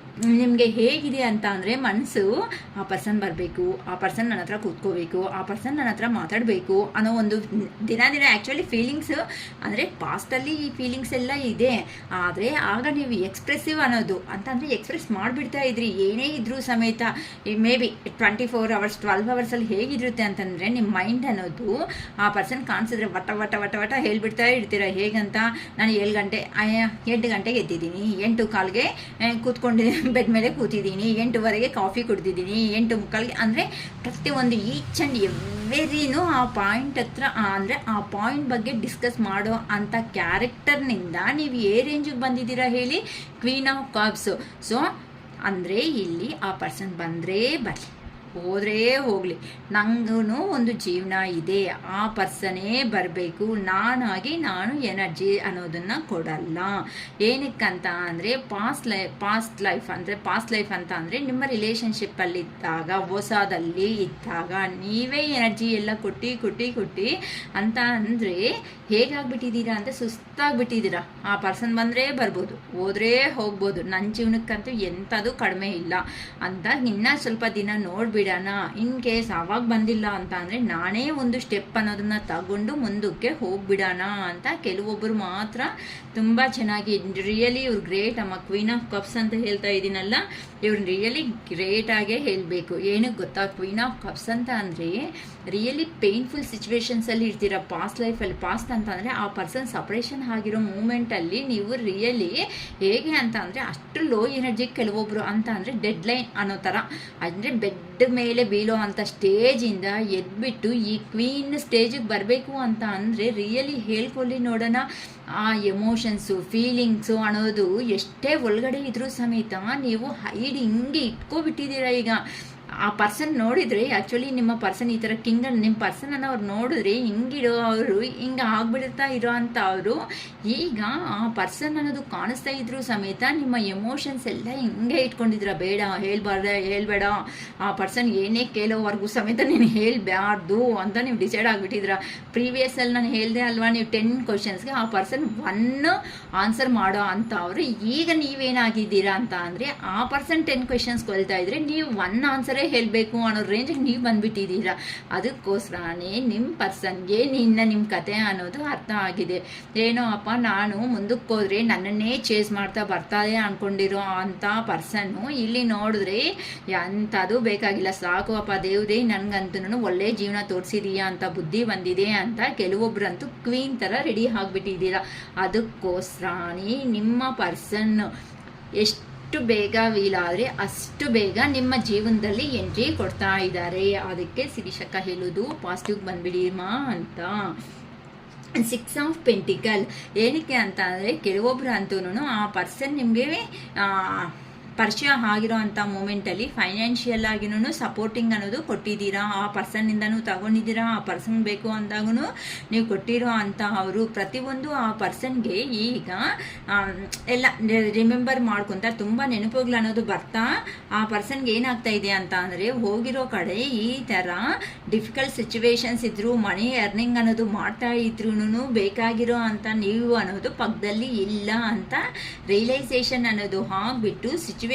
ನಿಮಗೆ ಹೇಗಿದೆ ಅಂತ ಅಂದರೆ, ಮನಸ್ಸು ಆ ಪರ್ಸನ್ ಬರಬೇಕು, ಆ ಪರ್ಸನ್ ನನ್ನ ಹತ್ರ ಕೂತ್ಕೋಬೇಕು, ಆ ಪರ್ಸನ್ ನನ್ನ ಹತ್ರ ಮಾತಾಡಬೇಕು ಅನ್ನೋ ಒಂದು ದಿನ ಆ್ಯಕ್ಚುಲಿ ಫೀಲಿಂಗ್ಸು ಅಂದರೆ ಪಾಸ್ಟಲ್ಲಿ ಈ ಫೀಲಿಂಗ್ಸ್ ಎಲ್ಲ ಇದೆ. ಆದರೆ ಆಗ ನೀವು ಎಕ್ಸ್ಪ್ರೆಸಿವ್ ಅನ್ನೋದು ಅಂತಂದರೆ ಎಕ್ಸ್ಪ್ರೆಸ್ ಮಾಡಿಬಿಡ್ತಾ ಇದ್ರಿ, ಏನೇ ಇದ್ರೂ ಸಮೇತ. ಮೇ ಬಿ 24 hours 12 hours ಹೇಗಿರುತ್ತೆ ಅಂತಂದರೆ, ನಿಮ್ಮ ಮೈಂಡ್ ಅನ್ನೋದು ಆ ಪರ್ಸನ್ ಕಾಣಿಸಿದ್ರೆ ವಟ ಹೇಳ್ಬಿಡ್ತಾ ಇರ್ತೀರ. ಹೇಗಂತ, ನಾನು 8 ಗಂಟೆಗೆ ಎದ್ದಿದ್ದೀನಿ, 8:15ಗೆ ಕೂತ್ಕೊಂಡಿದ್ದೀನಿ, ಬೆಡ್ ಮೇಲೆ ಕೂತಿದ್ದೀನಿ, 8:00ವರೆಗೆ ಕಾಫಿ ಕುಡ್ದಿದ್ದೀನಿ, 8:45ಗೆ ಅಂದರೆ ಪ್ರತಿಯೊಂದು ಈಚ್ ಆ್ಯಂಡ್ ಎವ್ರಿನೂ ಆ ಪಾಯಿಂಟ್ ಹತ್ರ ಅಂದರೆ ಆ ಪಾಯಿಂಟ್ ಬಗ್ಗೆ ಡಿಸ್ಕಸ್ ಮಾಡೋ ಅಂಥ ಕ್ಯಾರೆಕ್ಟರ್ನಿಂದ ನೀವು ರೇಂಜಿಗೆ ಬಂದಿದ್ದೀರಾ ಹೇಳಿ, ಕ್ವೀನ್ ಆಫ್ ಕಪ್ಸ್. ಸೊ ಅಂದರೆ ಇಲ್ಲಿ ಆ ಪರ್ಸನ್ ಬಂದರೆ ಬರಲಿ, ಹೋದ್ರೆ ಹೋಗಲಿ, ನನಗೂ ಒಂದು ಜೀವನ ಇದೆ, ಆ ಪರ್ಸನೇ ಬರಬೇಕು, ನಾನು ಎನರ್ಜಿ ಅನ್ನೋದನ್ನು ಕೊಡಲ್ಲ. ಏನಕ್ಕಂತ ಅಂದರೆ ಪಾಸ್ಟ್ ಲೈಫ್ ಅಂತ ಅಂದರೆ ನಿಮ್ಮ ರಿಲೇಷನ್ಶಿಪ್ಪಲ್ಲಿದ್ದಾಗ, ಹೊಸದಲ್ಲಿ ಇದ್ದಾಗ ನೀವೇ ಎನರ್ಜಿ ಎಲ್ಲ ಕೊಟ್ಟು ಅಂತ ಅಂದರೆ ಹೇಗಾಗ್ಬಿಟ್ಟಿದ್ದೀರಾ ಅಂತ ಸುಸ್ತಾಗ್ಬಿಟ್ಟಿದ್ದೀರಾ. ಆ ಪರ್ಸನ್ ಬಂದರೆ ಬರ್ಬೋದು, ಹೋದ್ರೆ ಹೋಗ್ಬೋದು, ನನ್ನ ಜೀವನಕ್ಕಂತೂ ಎಂಥದ್ದು ಕಡಿಮೆ ಇಲ್ಲ ಅಂತ ಇನ್ನೂ ಸ್ವಲ್ಪ ದಿನ ನೋಡ್ಬಿಡೋಣ. ಇನ್ ಕೇಸ್ ಅವಾಗ ಬಂದಿಲ್ಲ ಅಂತ ಅಂದರೆ ನಾನೇ ಒಂದು ಸ್ಟೆಪ್ ಅನ್ನೋದನ್ನ ತಗೊಂಡು ಮುಂದಕ್ಕೆ ಹೋಗ್ಬಿಡೋಣ ಅಂತ ಕೆಲವೊಬ್ಬರು ಮಾತ್ರ ತುಂಬ ಚೆನ್ನಾಗಿ. ರಿಯಲಿ ಇವ್ರು ಗ್ರೇಟ್ ಅಮ್ಮ, ಕ್ವೀನ್ ಆಫ್ ಕಪ್ಸ್ ಅಂತ ಹೇಳ್ತಾ ಇದ್ದೀನಲ್ಲ, ಇವ್ರು ರಿಯಲಿ ಗ್ರೇಟಾಗೇ ಹೇಳಬೇಕು. ಏನಕ್ಕೆ ಗೊತ್ತಾ, ಕ್ವೀನ್ ಆಫ್ ಕಪ್ಸ್ ಅಂತ ಅಂದರೆ ರಿಯಲಿ ಪೇನ್ಫುಲ್ ಸಿಚುವೇಶನ್ಸಲ್ಲಿ ಇರ್ತೀರ ಪಾಸ್ಟ್ ಲೈಫಲ್ಲಿ. ಪಾಸ್ಟ್ ಅಂತ ಅಂದರೆ ಆ ಪರ್ಸನ್ ಸಪ್ರೇಷನ್ ಆಗಿರೋ ಮೂಮೆಂಟಲ್ಲಿ ನೀವು ರಿಯಲಿ ಹೇಗೆ ಅಂತ ಅಂದರೆ ಅಷ್ಟು ಲೋ ಎನರ್ಜಿ ಕೆಲವೊಬ್ಬರು ಅಂತ ಅಂದರೆ ಡೆಡ್ ಲೈನ್ ಅನ್ನೋ ಥರ, ಅಂದರೆ ಬೆಡ್ ಮೇಲೆ ಬೀಳೋ ಅಂಥ ಸ್ಟೇಜಿಂದ ಎದ್ಬಿಟ್ಟು ಈ ಕ್ವೀನ್ ಸ್ಟೇಜಿಗೆ ಬರಬೇಕು ಅಂತ ಅಂದರೆ ರಿಯಲಿ ಹೇಳ್ಕೊಳ್ಳಿ ನೋಡೋಣ. ಆ ಎಮೋಷನ್ಸು ಫೀಲಿಂಗ್ಸು ಅನ್ನೋದು ಎಷ್ಟೇ ಒಳಗಡೆ ಇದ್ರೂ ಸಮೇತ ನೀವು ಹಿಂಗೆ ಇಟ್ಕೊಬಿಟ್ಟಿದ್ದೀರ. ಈಗ ಆ ಪರ್ಸನ್ ನೋಡಿದರೆ ಆ್ಯಕ್ಚುಲಿ ನಿಮ್ಮ ಪರ್ಸನ್ ಈ ಥರ ನಿಮ್ಮ ಪರ್ಸನನ್ನು ಅವ್ರು ನೋಡಿದ್ರೆ ಹಿಂಗಿಡೋ ಅವರು ಹಿಂಗೆ ಆಗ್ಬಿಡ್ತಾ ಇರೋ ಅಂಥ ಅವರು ಈಗ ಆ ಪರ್ಸನ್ ಅನ್ನೋದು ಕಾಣಿಸ್ತಾ ಇದ್ರು ಸಮೇತ ನಿಮ್ಮ ಎಮೋಷನ್ಸ್ ಎಲ್ಲ ಹಿಂಗೆ ಇಟ್ಕೊಂಡಿದ್ರ. ಹೇಳ್ಬೇಡ ಆ ಪರ್ಸನ್ ಏನೇ ಕೇಳೋವರೆಗೂ ಸಮೇತ ನೀನು ಹೇಳಬಾರ್ದು ಅಂತ ನೀವು ಡಿಸೈಡ್ ಆಗಿಬಿಟ್ಟಿದ್ರ. ಪ್ರೀವಿಯಸ್ಸಲ್ಲಿ ನಾನು ಹೇಳಿದೆ ಅಲ್ವಾ, ನೀವು 10 ಕ್ವಶನ್ಸ್ಗೆ ಆ ಪರ್ಸನ್ 1 ಆನ್ಸರ್ ಮಾಡೋ ಅಂತ ಅವರು. ಈಗ ನೀವೇನಾಗಿದ್ದೀರಾ ಅಂತ ಅಂದರೆ ಆ ಪರ್ಸನ್ 10 ಕ್ವೆಶನ್ಸ್ ಕೊಳ್ತಾ ಇದ್ರೆ ನೀವು 1 ಆನ್ಸರೇ ಹೇಳಬೇಕು ಅನ್ನೋ ರೇಂಜಿಗೆ ನೀವು ಬಂದ್ಬಿಟ್ಟಿದ್ದೀರಾ. ಅದಕ್ಕೋಸ್ಕರನೇ ನಿಮ್ಮ ಪರ್ಸನ್ಗೆ ನಿಮ್ಮ ಕತೆ ಅನ್ನೋದು ಅರ್ಥ ಆಗಿದೆ. ಏನೋ ಅಪ್ಪ, ನಾನು ಮುಂದಕ್ಕೆ ಹೋದ್ರೆ ನನ್ನನ್ನೇ ಚೇಸ್ ಮಾಡ್ತಾ ಬರ್ತಾರೆ ಅಂದ್ಕೊಂಡಿರೋ ಅಂಥ ಪರ್ಸನ್ನು ಇಲ್ಲಿ ನೋಡಿದ್ರೆ ಅಂಥದ್ದು ಬೇಕಾಗಿಲ್ಲ, ಸಾಕು ಅಪ್ಪ ದೇವ್ರೇ ನನಗಂತೂ ಒಳ್ಳೆ ಜೀವನ ತೋರಿಸಿದೀಯಾ ಅಂತ ಬುದ್ಧಿ ಬಂದಿದೆ ಅಂತ ಕೆಲವೊಬ್ರಂತೂ ಕ್ವೀನ್ ಥರ ರೆಡಿ ಆಗಿಬಿಟ್ಟಿದ್ದೀರಾ. ಅದಕ್ಕೋಸ್ಕರನೇ ನಿಮ್ಮ ಪರ್ಸನ್ ಎಷ್ಟು ಎಷ್ಟು ಬೇಗ ವೀಲಾದರೆ ಅಷ್ಟು ಬೇಗ ನಿಮ್ಮ ಜೀವನದಲ್ಲಿ ಎಂಟ್ರಿ ಕೊಡ್ತಾ ಇದ್ದಾರೆ. ಅದಕ್ಕೆ ಶಿರೀಷಕ್ಕ ಹೇಳೋದು ಪಾಸಿಟಿವ್ ಬಂದ್ಬಿಡಿಮಾ ಅಂತ. 6 ಆಫ್ ಪೆಂಟಿಕಲ್ ಏನಕ್ಕೆ ಅಂತ ಅಂದರೆ ಕೆಲವೊಬ್ರು ಅಂತೂ ಆ ಪರ್ಸನ್ ನಿಮಗೆ ಪರಿಚಯ ಆಗಿರೋ ಅಂಥ ಮೂಮೆಂಟಲ್ಲಿ ಫೈನಾನ್ಷಿಯಲ್ ಆಗಿನೂ ಸಪೋರ್ಟಿಂಗ್ ಅನ್ನೋದು ಕೊಟ್ಟಿದ್ದೀರಾ. ಆ ಪರ್ಸನ್ನಿಂದನೂ ತಗೊಂಡಿದ್ದೀರಾ. ಆ ಪರ್ಸನ್ ಬೇಕು ಅಂದಾಗೂ ನೀವು ಕೊಟ್ಟಿರೋ ಅಂಥ ಅವರು ಪ್ರತಿಯೊಂದು ಆ ಪರ್ಸನ್ಗೆ ಈಗ ಎಲ್ಲ ರಿಮೆಂಬರ್ ಮಾಡ್ಕೊತಾರೆ. ತುಂಬ ನೆನಪುಗಳು ಅನ್ನೋದು ಬರ್ತಾ ಆ ಪರ್ಸನ್ಗೆ ಏನಾಗ್ತಾ ಇದೆ ಅಂತ ಅಂದರೆ ಹೋಗಿರೋ ಕಡೆ ಈ ಥರ ಡಿಫಿಕಲ್ಟ್ ಸಿಚುವೇಶನ್ಸ್ ಇದ್ದರೂ ಮನಿ ಅರ್ನಿಂಗ್ ಅನ್ನೋದು ಮಾಡ್ತಾ ಇದ್ರೂ ಬೇಕಾಗಿರೋ ಅಂತ ನೀವು ಅನ್ನೋದು ಪಕ್ಕದಲ್ಲಿ ಇಲ್ಲ ಅಂತ ರಿಯಲೈಸೇಷನ್ ಅನ್ನೋದು ಆಗಿಬಿಟ್ಟು ಸಿಚುವೇಶನ್ಸ್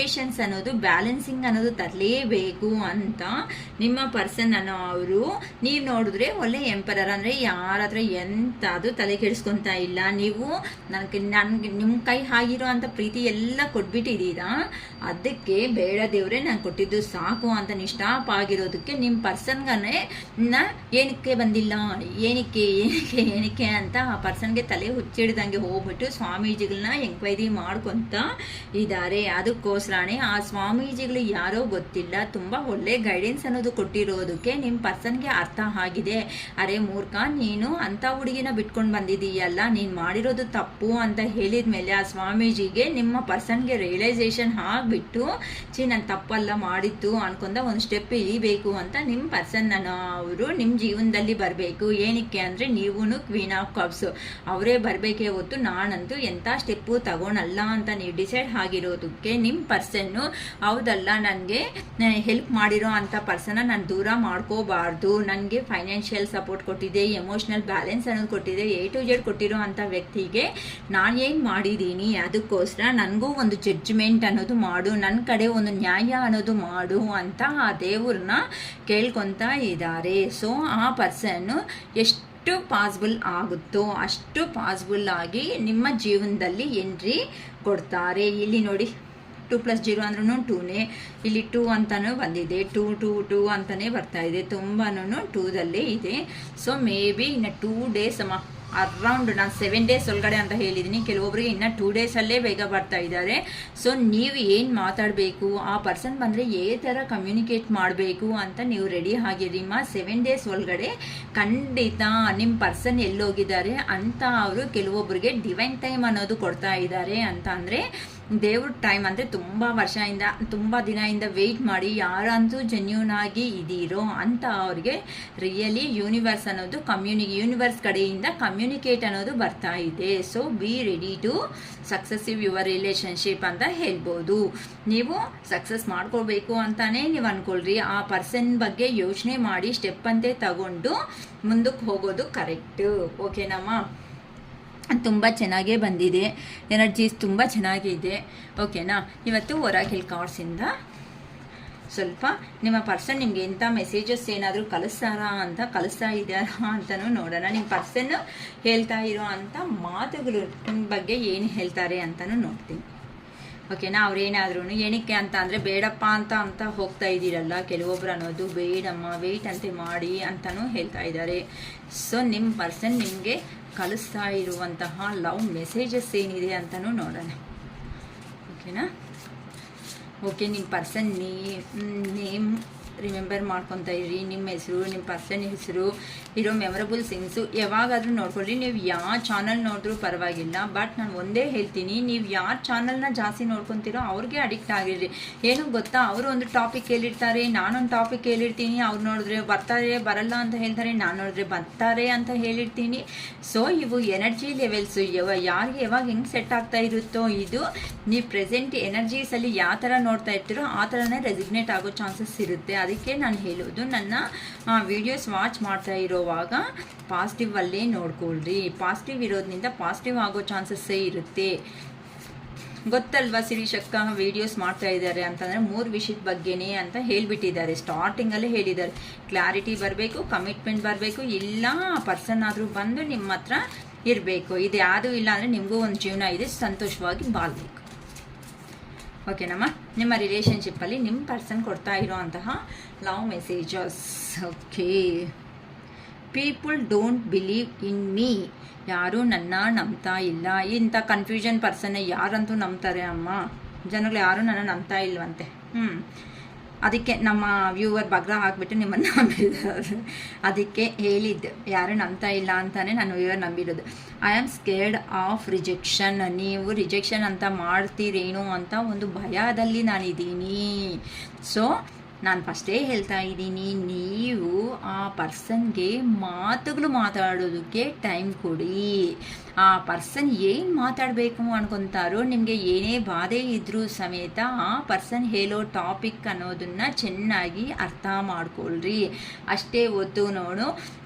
ಅನ್ನೋದು ಬ್ಯಾಲೆನ್ಸಿಂಗ್ ಅನ್ನೋದು ತರಲೇಬೇಕು ಅಂತ ನಿಮ್ಮ ಪರ್ಸನ್ ಅನ್ನೋ ಅವರು ನೀವು ನೋಡಿದ್ರೆ ಒಳ್ಳೆ ಎಂಪರರ್ ಅಂದರೆ ಯಾರ ಹತ್ರ ಎಂಥದ್ದು ತಲೆ ಕೆಡಿಸ್ಕೊತಾ ಇಲ್ಲ. ನೀವು ನನಗೆ ನಿಮ್ಮ ಕೈ ಆಗಿರೋ ಅಂಥ ಪ್ರೀತಿ ಎಲ್ಲ ಕೊಟ್ಬಿಟ್ಟಿದ್ದೀರಾ. ಅದಕ್ಕೆ ಬೇಡ ದೇವ್ರೆ ನಾನು ಕೊಟ್ಟಿದ್ದು ಸಾಕು ಅಂತ ನಿಷ್ಠಾಪ ಆಗಿರೋದಕ್ಕೆ ನಿಮ್ಮ ಪರ್ಸನ್ಗನೇ ಏನಕ್ಕೆ ಬಂದಿಲ್ಲ ಏನಕ್ಕೆ ಅಂತ ಆ ಪರ್ಸನ್ಗೆ ತಲೆ ಹುಚ್ಚಿಡ್ದಂಗೆ ಹೋಗ್ಬಿಟ್ಟು ಸ್ವಾಮೀಜಿಗಳನ್ನ ಎಂಕ್ವೈರಿ ಮಾಡ್ಕೊತ ಇದ್ದಾರೆ. ಅದಕ್ಕೋಸ್ಕರನೇ ಆ ಸ್ವಾಮೀಜಿಗಳು ಯಾರೋ ಗೊತ್ತಿಲ್ಲ ತುಂಬ ಒಳ್ಳೆ ಗೈಡೆನ್ಸ್ ಅನ್ನೋದು ಕೊಟ್ಟಿರೋದಕ್ಕೆ ನಿಮ್ಮ ಪರ್ಸನ್ಗೆ ಅರ್ಥ ಆಗಿದೆ. ಅರೆ ಮೂರ್ಖ, ನೀನು ಅಂಥ ಹುಡುಗಿನ ಬಿಟ್ಕೊಂಡು ಬಂದಿದ್ದೀಯಲ್ಲ, ನೀನು ಮಾಡಿರೋದು ತಪ್ಪು ಅಂತ ಹೇಳಿದ ಮೇಲೆ ಆ ಸ್ವಾಮೀಜಿಗೆ ನಿಮ್ಮ ಪರ್ಸನ್ಗೆ ರಿಯಲೈಸೇಷನ್ ಆಗಿಬಿಟ್ಟು ನಾನು ತಪ್ಪಲ್ಲ ಮಾಡಿತ್ತು ಅನ್ಕೊಂಡ ಒಂದು ಸ್ಟೆಪ್ ಇಳಿಬೇಕು ಅಂತ ನಿಮ್ಮ ಪರ್ಸನ್ ಅವರು ನಿಮ್ಮ ಜೀವನದಲ್ಲಿ ಬರಬೇಕು. ಏನಕ್ಕೆ ಅಂದರೆ ನೀವು ಕ್ವೀನ್ ಆಫ್ ಕಪ್ಸ್ ಅವರೇ ಬರಬೇಕೇ ಹೊತ್ತು ನಾನಂತೂ ಎಂಥ ಸ್ಟೆಪ್ಪು ತಗೊಳಲ್ಲ ಅಂತ ನೀವು ಡಿಸೈಡ್ ಆಗಿರೋದಕ್ಕೆ ನಿಮ್ಮ ಪರ್ಸನ್ನು ಹೌದಲ್ಲ ನನಗೆ ಹೆಲ್ಪ್ ಮಾಡಿರೋ ಅಂಥ ಪರ್ಸನ್ನ ನಾನು ದೂರ ಮಾಡ್ಕೋಬಾರ್ದು. ನನಗೆ ಫೈನಾನ್ಷಿಯಲ್ ಸಪೋರ್ಟ್ ಕೊಟ್ಟಿದೆ, ಎಮೋಷ್ನಲ್ ಬ್ಯಾಲೆನ್ಸ್ ಅನ್ನೋದು ಕೊಟ್ಟಿದೆ, A to Z ಕೊಟ್ಟಿರೋ ಅಂಥ ವ್ಯಕ್ತಿಗೆ ನಾನು ಏನು ಮಾಡಿದ್ದೀನಿ ಅದಕ್ಕೋಸ್ಕರ ನನಗೂ ಒಂದು ಜಡ್ಜ್ಮೆಂಟ್ ಅನ್ನೋದು ಮಾಡು, ನನ್ನ ಕಡೆ ಒಂದು ನ್ಯಾಯ ಅನ್ನೋದು ಮಾಡು ಅಂತ ಆ ದೇವ್ರನ್ನ ಕೇಳ್ಕೊತಾ ಇದ್ದಾರೆ. ಸೊ ಆ ಪರ್ಸನ್ನು ಎಷ್ಟು ಪಾಸಿಬಲ್ ಆಗುತ್ತೋ ಅಷ್ಟು ಪಾಸಿಬಲ್ ಆಗಿ ನಿಮ್ಮ ಜೀವನದಲ್ಲಿ ಎಂಟ್ರಿ ಕೊಡ್ತಾರೆ. ಇಲ್ಲಿ ನೋಡಿ 2+0 ಅಂದ್ರೂ 2ನೇ, ಇಲ್ಲಿ 2 ಅಂತಲೂ ಬಂದಿದೆ, 2 ಅಂತಲೇ ಬರ್ತಾ ಇದೆ, ತುಂಬಾ 2ದಲ್ಲೇ ಇದೆ. ಸೊ ಮೇ ಬಿ ಇನ್ನು 2 ಡೇಸ್ ಅರೌಂಡ್ ನಾನು 7 ಡೇಸ್ ಒಳಗಡೆ ಅಂತ ಹೇಳಿದ್ದೀನಿ. ಕೆಲವೊಬ್ಬರಿಗೆ ಇನ್ನು 2 ಡೇಸಲ್ಲೇ ಬೇಗ ಬರ್ತಾ ಇದ್ದಾರೆ. ಸೊ ನೀವು ಏನು ಮಾತಾಡಬೇಕು, ಆ ಪರ್ಸನ್ ಬಂದರೆ ಏ ಥರ ಕಮ್ಯುನಿಕೇಟ್ ಮಾಡಬೇಕು ಅಂತ ನೀವು ರೆಡಿ ಆಗಿರಿಮ್ಮ. 7 ಡೇಸ್ ಒಳಗಡೆ ಖಂಡಿತ ನಿಮ್ಮ ಪರ್ಸನ್ ಎಲ್ಲೋಗಿದ್ದಾರೆ ಅಂತ ಅವರು ಕೆಲವೊಬ್ಬರಿಗೆ ಡಿವೈನ್ ಟೈಮ್ ಅನ್ನೋದು ಕೊಡ್ತಾ ಇದ್ದಾರೆ. ಅಂತ ಅಂದರೆ ದೇವ್ರ ಟೈಮ್ ಅಂದರೆ ತುಂಬ ವರ್ಷದಿಂದ ತುಂಬ ದಿನದಿಂದ ವೆಯ್ಟ್ ಮಾಡಿ ಯಾರಂತೂ ಜೆನ್ಯೂನ್ ಆಗಿ ಇದ್ದೀರೋ ಅಂತ ಅವ್ರಿಗೆ ರಿಯಲಿ ಯೂನಿವರ್ಸ್ ಅನ್ನೋದು ಯೂನಿವರ್ಸ್ ಕಡೆಯಿಂದ ಕಮ್ಯುನಿಕೇಟ್ ಅನ್ನೋದು ಬರ್ತಾ ಇದೆ. So be ready to successive your relationship ಅಂತ ಹೇಳ್ಬೋದು. ನೀವು ಸಕ್ಸಸ್ ಮಾಡ್ಕೊಳ್ಬೇಕು ಅಂತಾನೆ ನೀವು ಅಂದ್ಕೊಳ್ರಿ. ಆ ಪರ್ಸನ್ ಬಗ್ಗೆ ಯೋಚನೆ ಮಾಡಿ ಸ್ಟೆಪ್ ಅಂತೆ ತಗೊಂಡು ಮುಂದಕ್ಕೆ ಹೋಗೋದು ಕರೆಕ್ಟು. ಓಕೆನಮ್ಮ? ತುಂಬ ಚೆನ್ನಾಗೇ ಬಂದಿದೆ, ಎನರ್ಜೀಸ್ ತುಂಬ ಚೆನ್ನಾಗಿದೆ. ಓಕೆನಾ? ಇವತ್ತು ಒರಾಕಲ್ ಕಾರ್ಡ್ಸಿಂದ ಸ್ವಲ್ಪ ನಿಮ್ಮ ಪರ್ಸನ್ ನಿಮಗೆ ಎಂಥ ಮೆಸೇಜಸ್ ಏನಾದರೂ ಕಳಿಸ್ತಾ ಇದ್ದಾರಾ ಅಂತಲೂ ನೋಡೋಣ. ನಿಮ್ಮ ಪರ್ಸನ್ನು ಹೇಳ್ತಾ ಇರೋ ಅಂಥ ಮಾತುಗಳು ನಿಮ್ಮ ಬಗ್ಗೆ ಏನು ಹೇಳ್ತಾರೆ ಅಂತಲೂ ನೋಡ್ತೀನಿ. ಓಕೆನಾ? ಅವ್ರೇನಾದ್ರೂ ಏನಕ್ಕೆ ಅಂತ ಅಂದರೆ ಬೇಡಪ್ಪ ಅಂತ ಹೋಗ್ತಾ ಇದ್ದೀರಲ್ಲ ಕೆಲವೊಬ್ರು ಅನ್ನೋದು, ಬೇಡಮ್ಮ ವೆಯ್ಟ್ ಅಂತೆ ಮಾಡಿ ಅಂತಲೂ ಹೇಳ್ತಾ ಇದ್ದಾರೆ. ಸೊ ನಿಮ್ಮ ಪರ್ಸನ್ ನಿಮಗೆ ಕಳಿಸ್ತಾ ಇರುವಂತಹ ಲವ್ ಮೆಸೇಜಸ್ ಏನಿದೆ ಅಂತಲೂ ನೋಡೋಣ. ಓಕೆನಾ? ಓಕೆ, ನಿಮ್ಮ ಪರ್ಸನ್ ನೇಮ್ ರಿಮೆಂಬರ್ ಮಾಡ್ಕೊತಾ ಇರಿ. ನಿಮ್ಮ ಹೆಸರು, ನಿಮ್ಮ ಪರ್ಸನ್ ಹೆಸರು, ಇರೋ ಮೆಮೊರಬಲ್ ಥಿಂಗ್ಸು ಯಾವಾಗಾದರೂ ನೋಡ್ಕೊಳ್ಳಿ. ನೀವು ಯಾವ ಚಾನಲ್ ನೋಡಿದ್ರೂ ಪರವಾಗಿಲ್ಲ. ಬಟ್ ನಾನು ಒಂದೇ ಹೇಳ್ತೀನಿ, ನೀವು ಯಾರು ಚಾನಲ್ನ ಜಾಸ್ತಿ ನೋಡ್ಕೊತೀರೋ ಅವ್ರಿಗೆ ಅಡಿಕ್ಟ್ ಆಗಿರ್ರಿ. ಏನು ಗೊತ್ತಾ, ಅವರು ಒಂದು ಟಾಪಿಕ್ ಹೇಳಿರ್ತಾರೆ, ನಾನೊಂದು ಟಾಪಿಕ್ ಹೇಳಿರ್ತೀನಿ. ಅವ್ರು ನೋಡಿದ್ರೆ ಬರ್ತಾರೆ, ಬರಲ್ಲ ಅಂತ ಹೇಳ್ತಾರೆ. ನಾನು ನೋಡಿದ್ರೆ ಬರ್ತಾರೆ ಅಂತ ಹೇಳಿರ್ತೀನಿ. ಸೊ ಇವು ಎನರ್ಜಿ ಲೆವೆಲ್ಸು ಯಾರಿಗೆ ಯಾವಾಗ ಹೆಂಗೆ ಸೆಟ್ ಆಗ್ತಾ ಇರುತ್ತೋ, ಇದು ನೀವು ಪ್ರೆಸೆಂಟ್ ಎನರ್ಜೀಸಲ್ಲಿ ಯಾವ ಥರ ನೋಡ್ತಾ ಇರ್ತೀರೋ ಆ ಥರನೇ ರೆಸಿಗ್ನೇಟ್ ಆಗೋ ಚಾನ್ಸಸ್ ಇರುತ್ತೆ. ಅದಕ್ಕೆ ನಾನು ಹೇಳೋದು, ನನ್ನ ವಿಡಿಯೋಸ್ ವಾಚ್ ಮಾಡ್ತಾ ಇರೋವಾಗ ಪಾಸಿಟಿವ್ ಅಲ್ಲೇ ನೋಡ್ಕೊಳ್ರಿ. ಪಾಸಿಟಿವ್ ಇರೋದ್ರಿಂದ ಪಾಸಿಟಿವ್ ಆಗೋ ಚಾನ್ಸಸ್ಸೇ ಇರುತ್ತೆ. ಗೊತ್ತಲ್ವಾ, ಶಿರೀಷಕ್ಕ ವಿಡಿಯೋಸ್ ಮಾಡ್ತಾ ಇದ್ದಾರೆ ಅಂತಂದರೆ 3 ವಿಷಯದ ಬಗ್ಗೆನೇ ಅಂತ ಹೇಳಿಬಿಟ್ಟಿದ್ದಾರೆ. ಸ್ಟಾರ್ಟಿಂಗಲ್ಲೇ ಹೇಳಿದ್ದಾರೆ, ಕ್ಲಾರಿಟಿ ಬರಬೇಕು, ಕಮಿಟ್ಮೆಂಟ್ ಬರಬೇಕು, ಇಲ್ಲ ಪರ್ಸನ್ ಆದರೂ ಬಂದು ನಿಮ್ಮ ಹತ್ರ ಇರಬೇಕು. ಇದು ಯಾವುದೂ ಇಲ್ಲ ಅಂದರೆ ನಿಮಗೂ ಒಂದು ಜೀವನ ಇದೆ, ಸಂತೋಷವಾಗಿ ಬಾಳ್ಬೇಕು. ಓಕೆನಮ್ಮ? ನಿಮ್ಮ ರಿಲೇಷನ್ಶಿಪ್ಪಲ್ಲಿ ನಿಮ್ಮ ಪರ್ಸನ್ ಕೊಡ್ತಾ ಇರೋ ಅಂತಹ love messages. Okay, people don't believe in me. ಯಾರೂ ನನ್ನ ನಂಬ್ತಾ ಇಲ್ಲ. ಇಂಥ ಕನ್ಫ್ಯೂಷನ್ ಪರ್ಸನ್ನೇ ಯಾರಂತೂ ನಂಬ್ತಾರೆ ಅಮ್ಮ? ಜನಗಳು ಯಾರೂ ನನ್ನನ್ನು ನಂಬ್ತಾ ಇಲ್ವಂತೆ. ಅದಕ್ಕೆ ನಮ್ಮ ವ್ಯೂವರ್ ಬಗ್ರ ಹಾಕ್ಬಿಟ್ಟು ನಿಮ್ಮನ್ನು ನಂಬಿದ್ದಾರೆ. ಅದಕ್ಕೆ ಹೇಳಿದ್ದು, ಯಾರು ನಂಬ್ತಾ ಇಲ್ಲ ಅಂತಾನೆ ನನ್ನ ವ್ಯೂವರ್ ನಂಬಿರೋದು. I am scared of rejection. ನೀವು ರಿಜೆಕ್ಷನ್ ಅಂತ ಮಾಡ್ತೀರೇನೋ ಅಂತ ಒಂದು ಭಯದಲ್ಲಿ ನಾನಿದ್ದೀನಿ. ಸೊ ನಾನು ಫಸ್ಟೇ ಹೇಳ್ತಾ ಇದ್ದೀನಿ, ನೀವು ಆ ಪರ್ಸನ್ಗೆ ಮಾತುಗಳು ಮಾತಾಡೋದಕ್ಕೆ ಟೈಮ್ ಕೊಡಿ. ಆ ಪರ್ಸನ್ ಏನು ಮಾತಾಡಬೇಕು ಅನ್ಕೊತಾರೋ, ನಿಮಗೆ ಏನೇ ಬಾಧೆ ಇದ್ರೂ ಸಮೇತ ಆ ಪರ್ಸನ್ ಹೇಳೋ ಟಾಪಿಕ್ ಅನ್ನೋದನ್ನು ಚೆನ್ನಾಗಿ ಅರ್ಥ ಮಾಡ್ಕೊಳ್ರಿ. ಅಷ್ಟೇ ಹೊತ್ತು ನೋಡು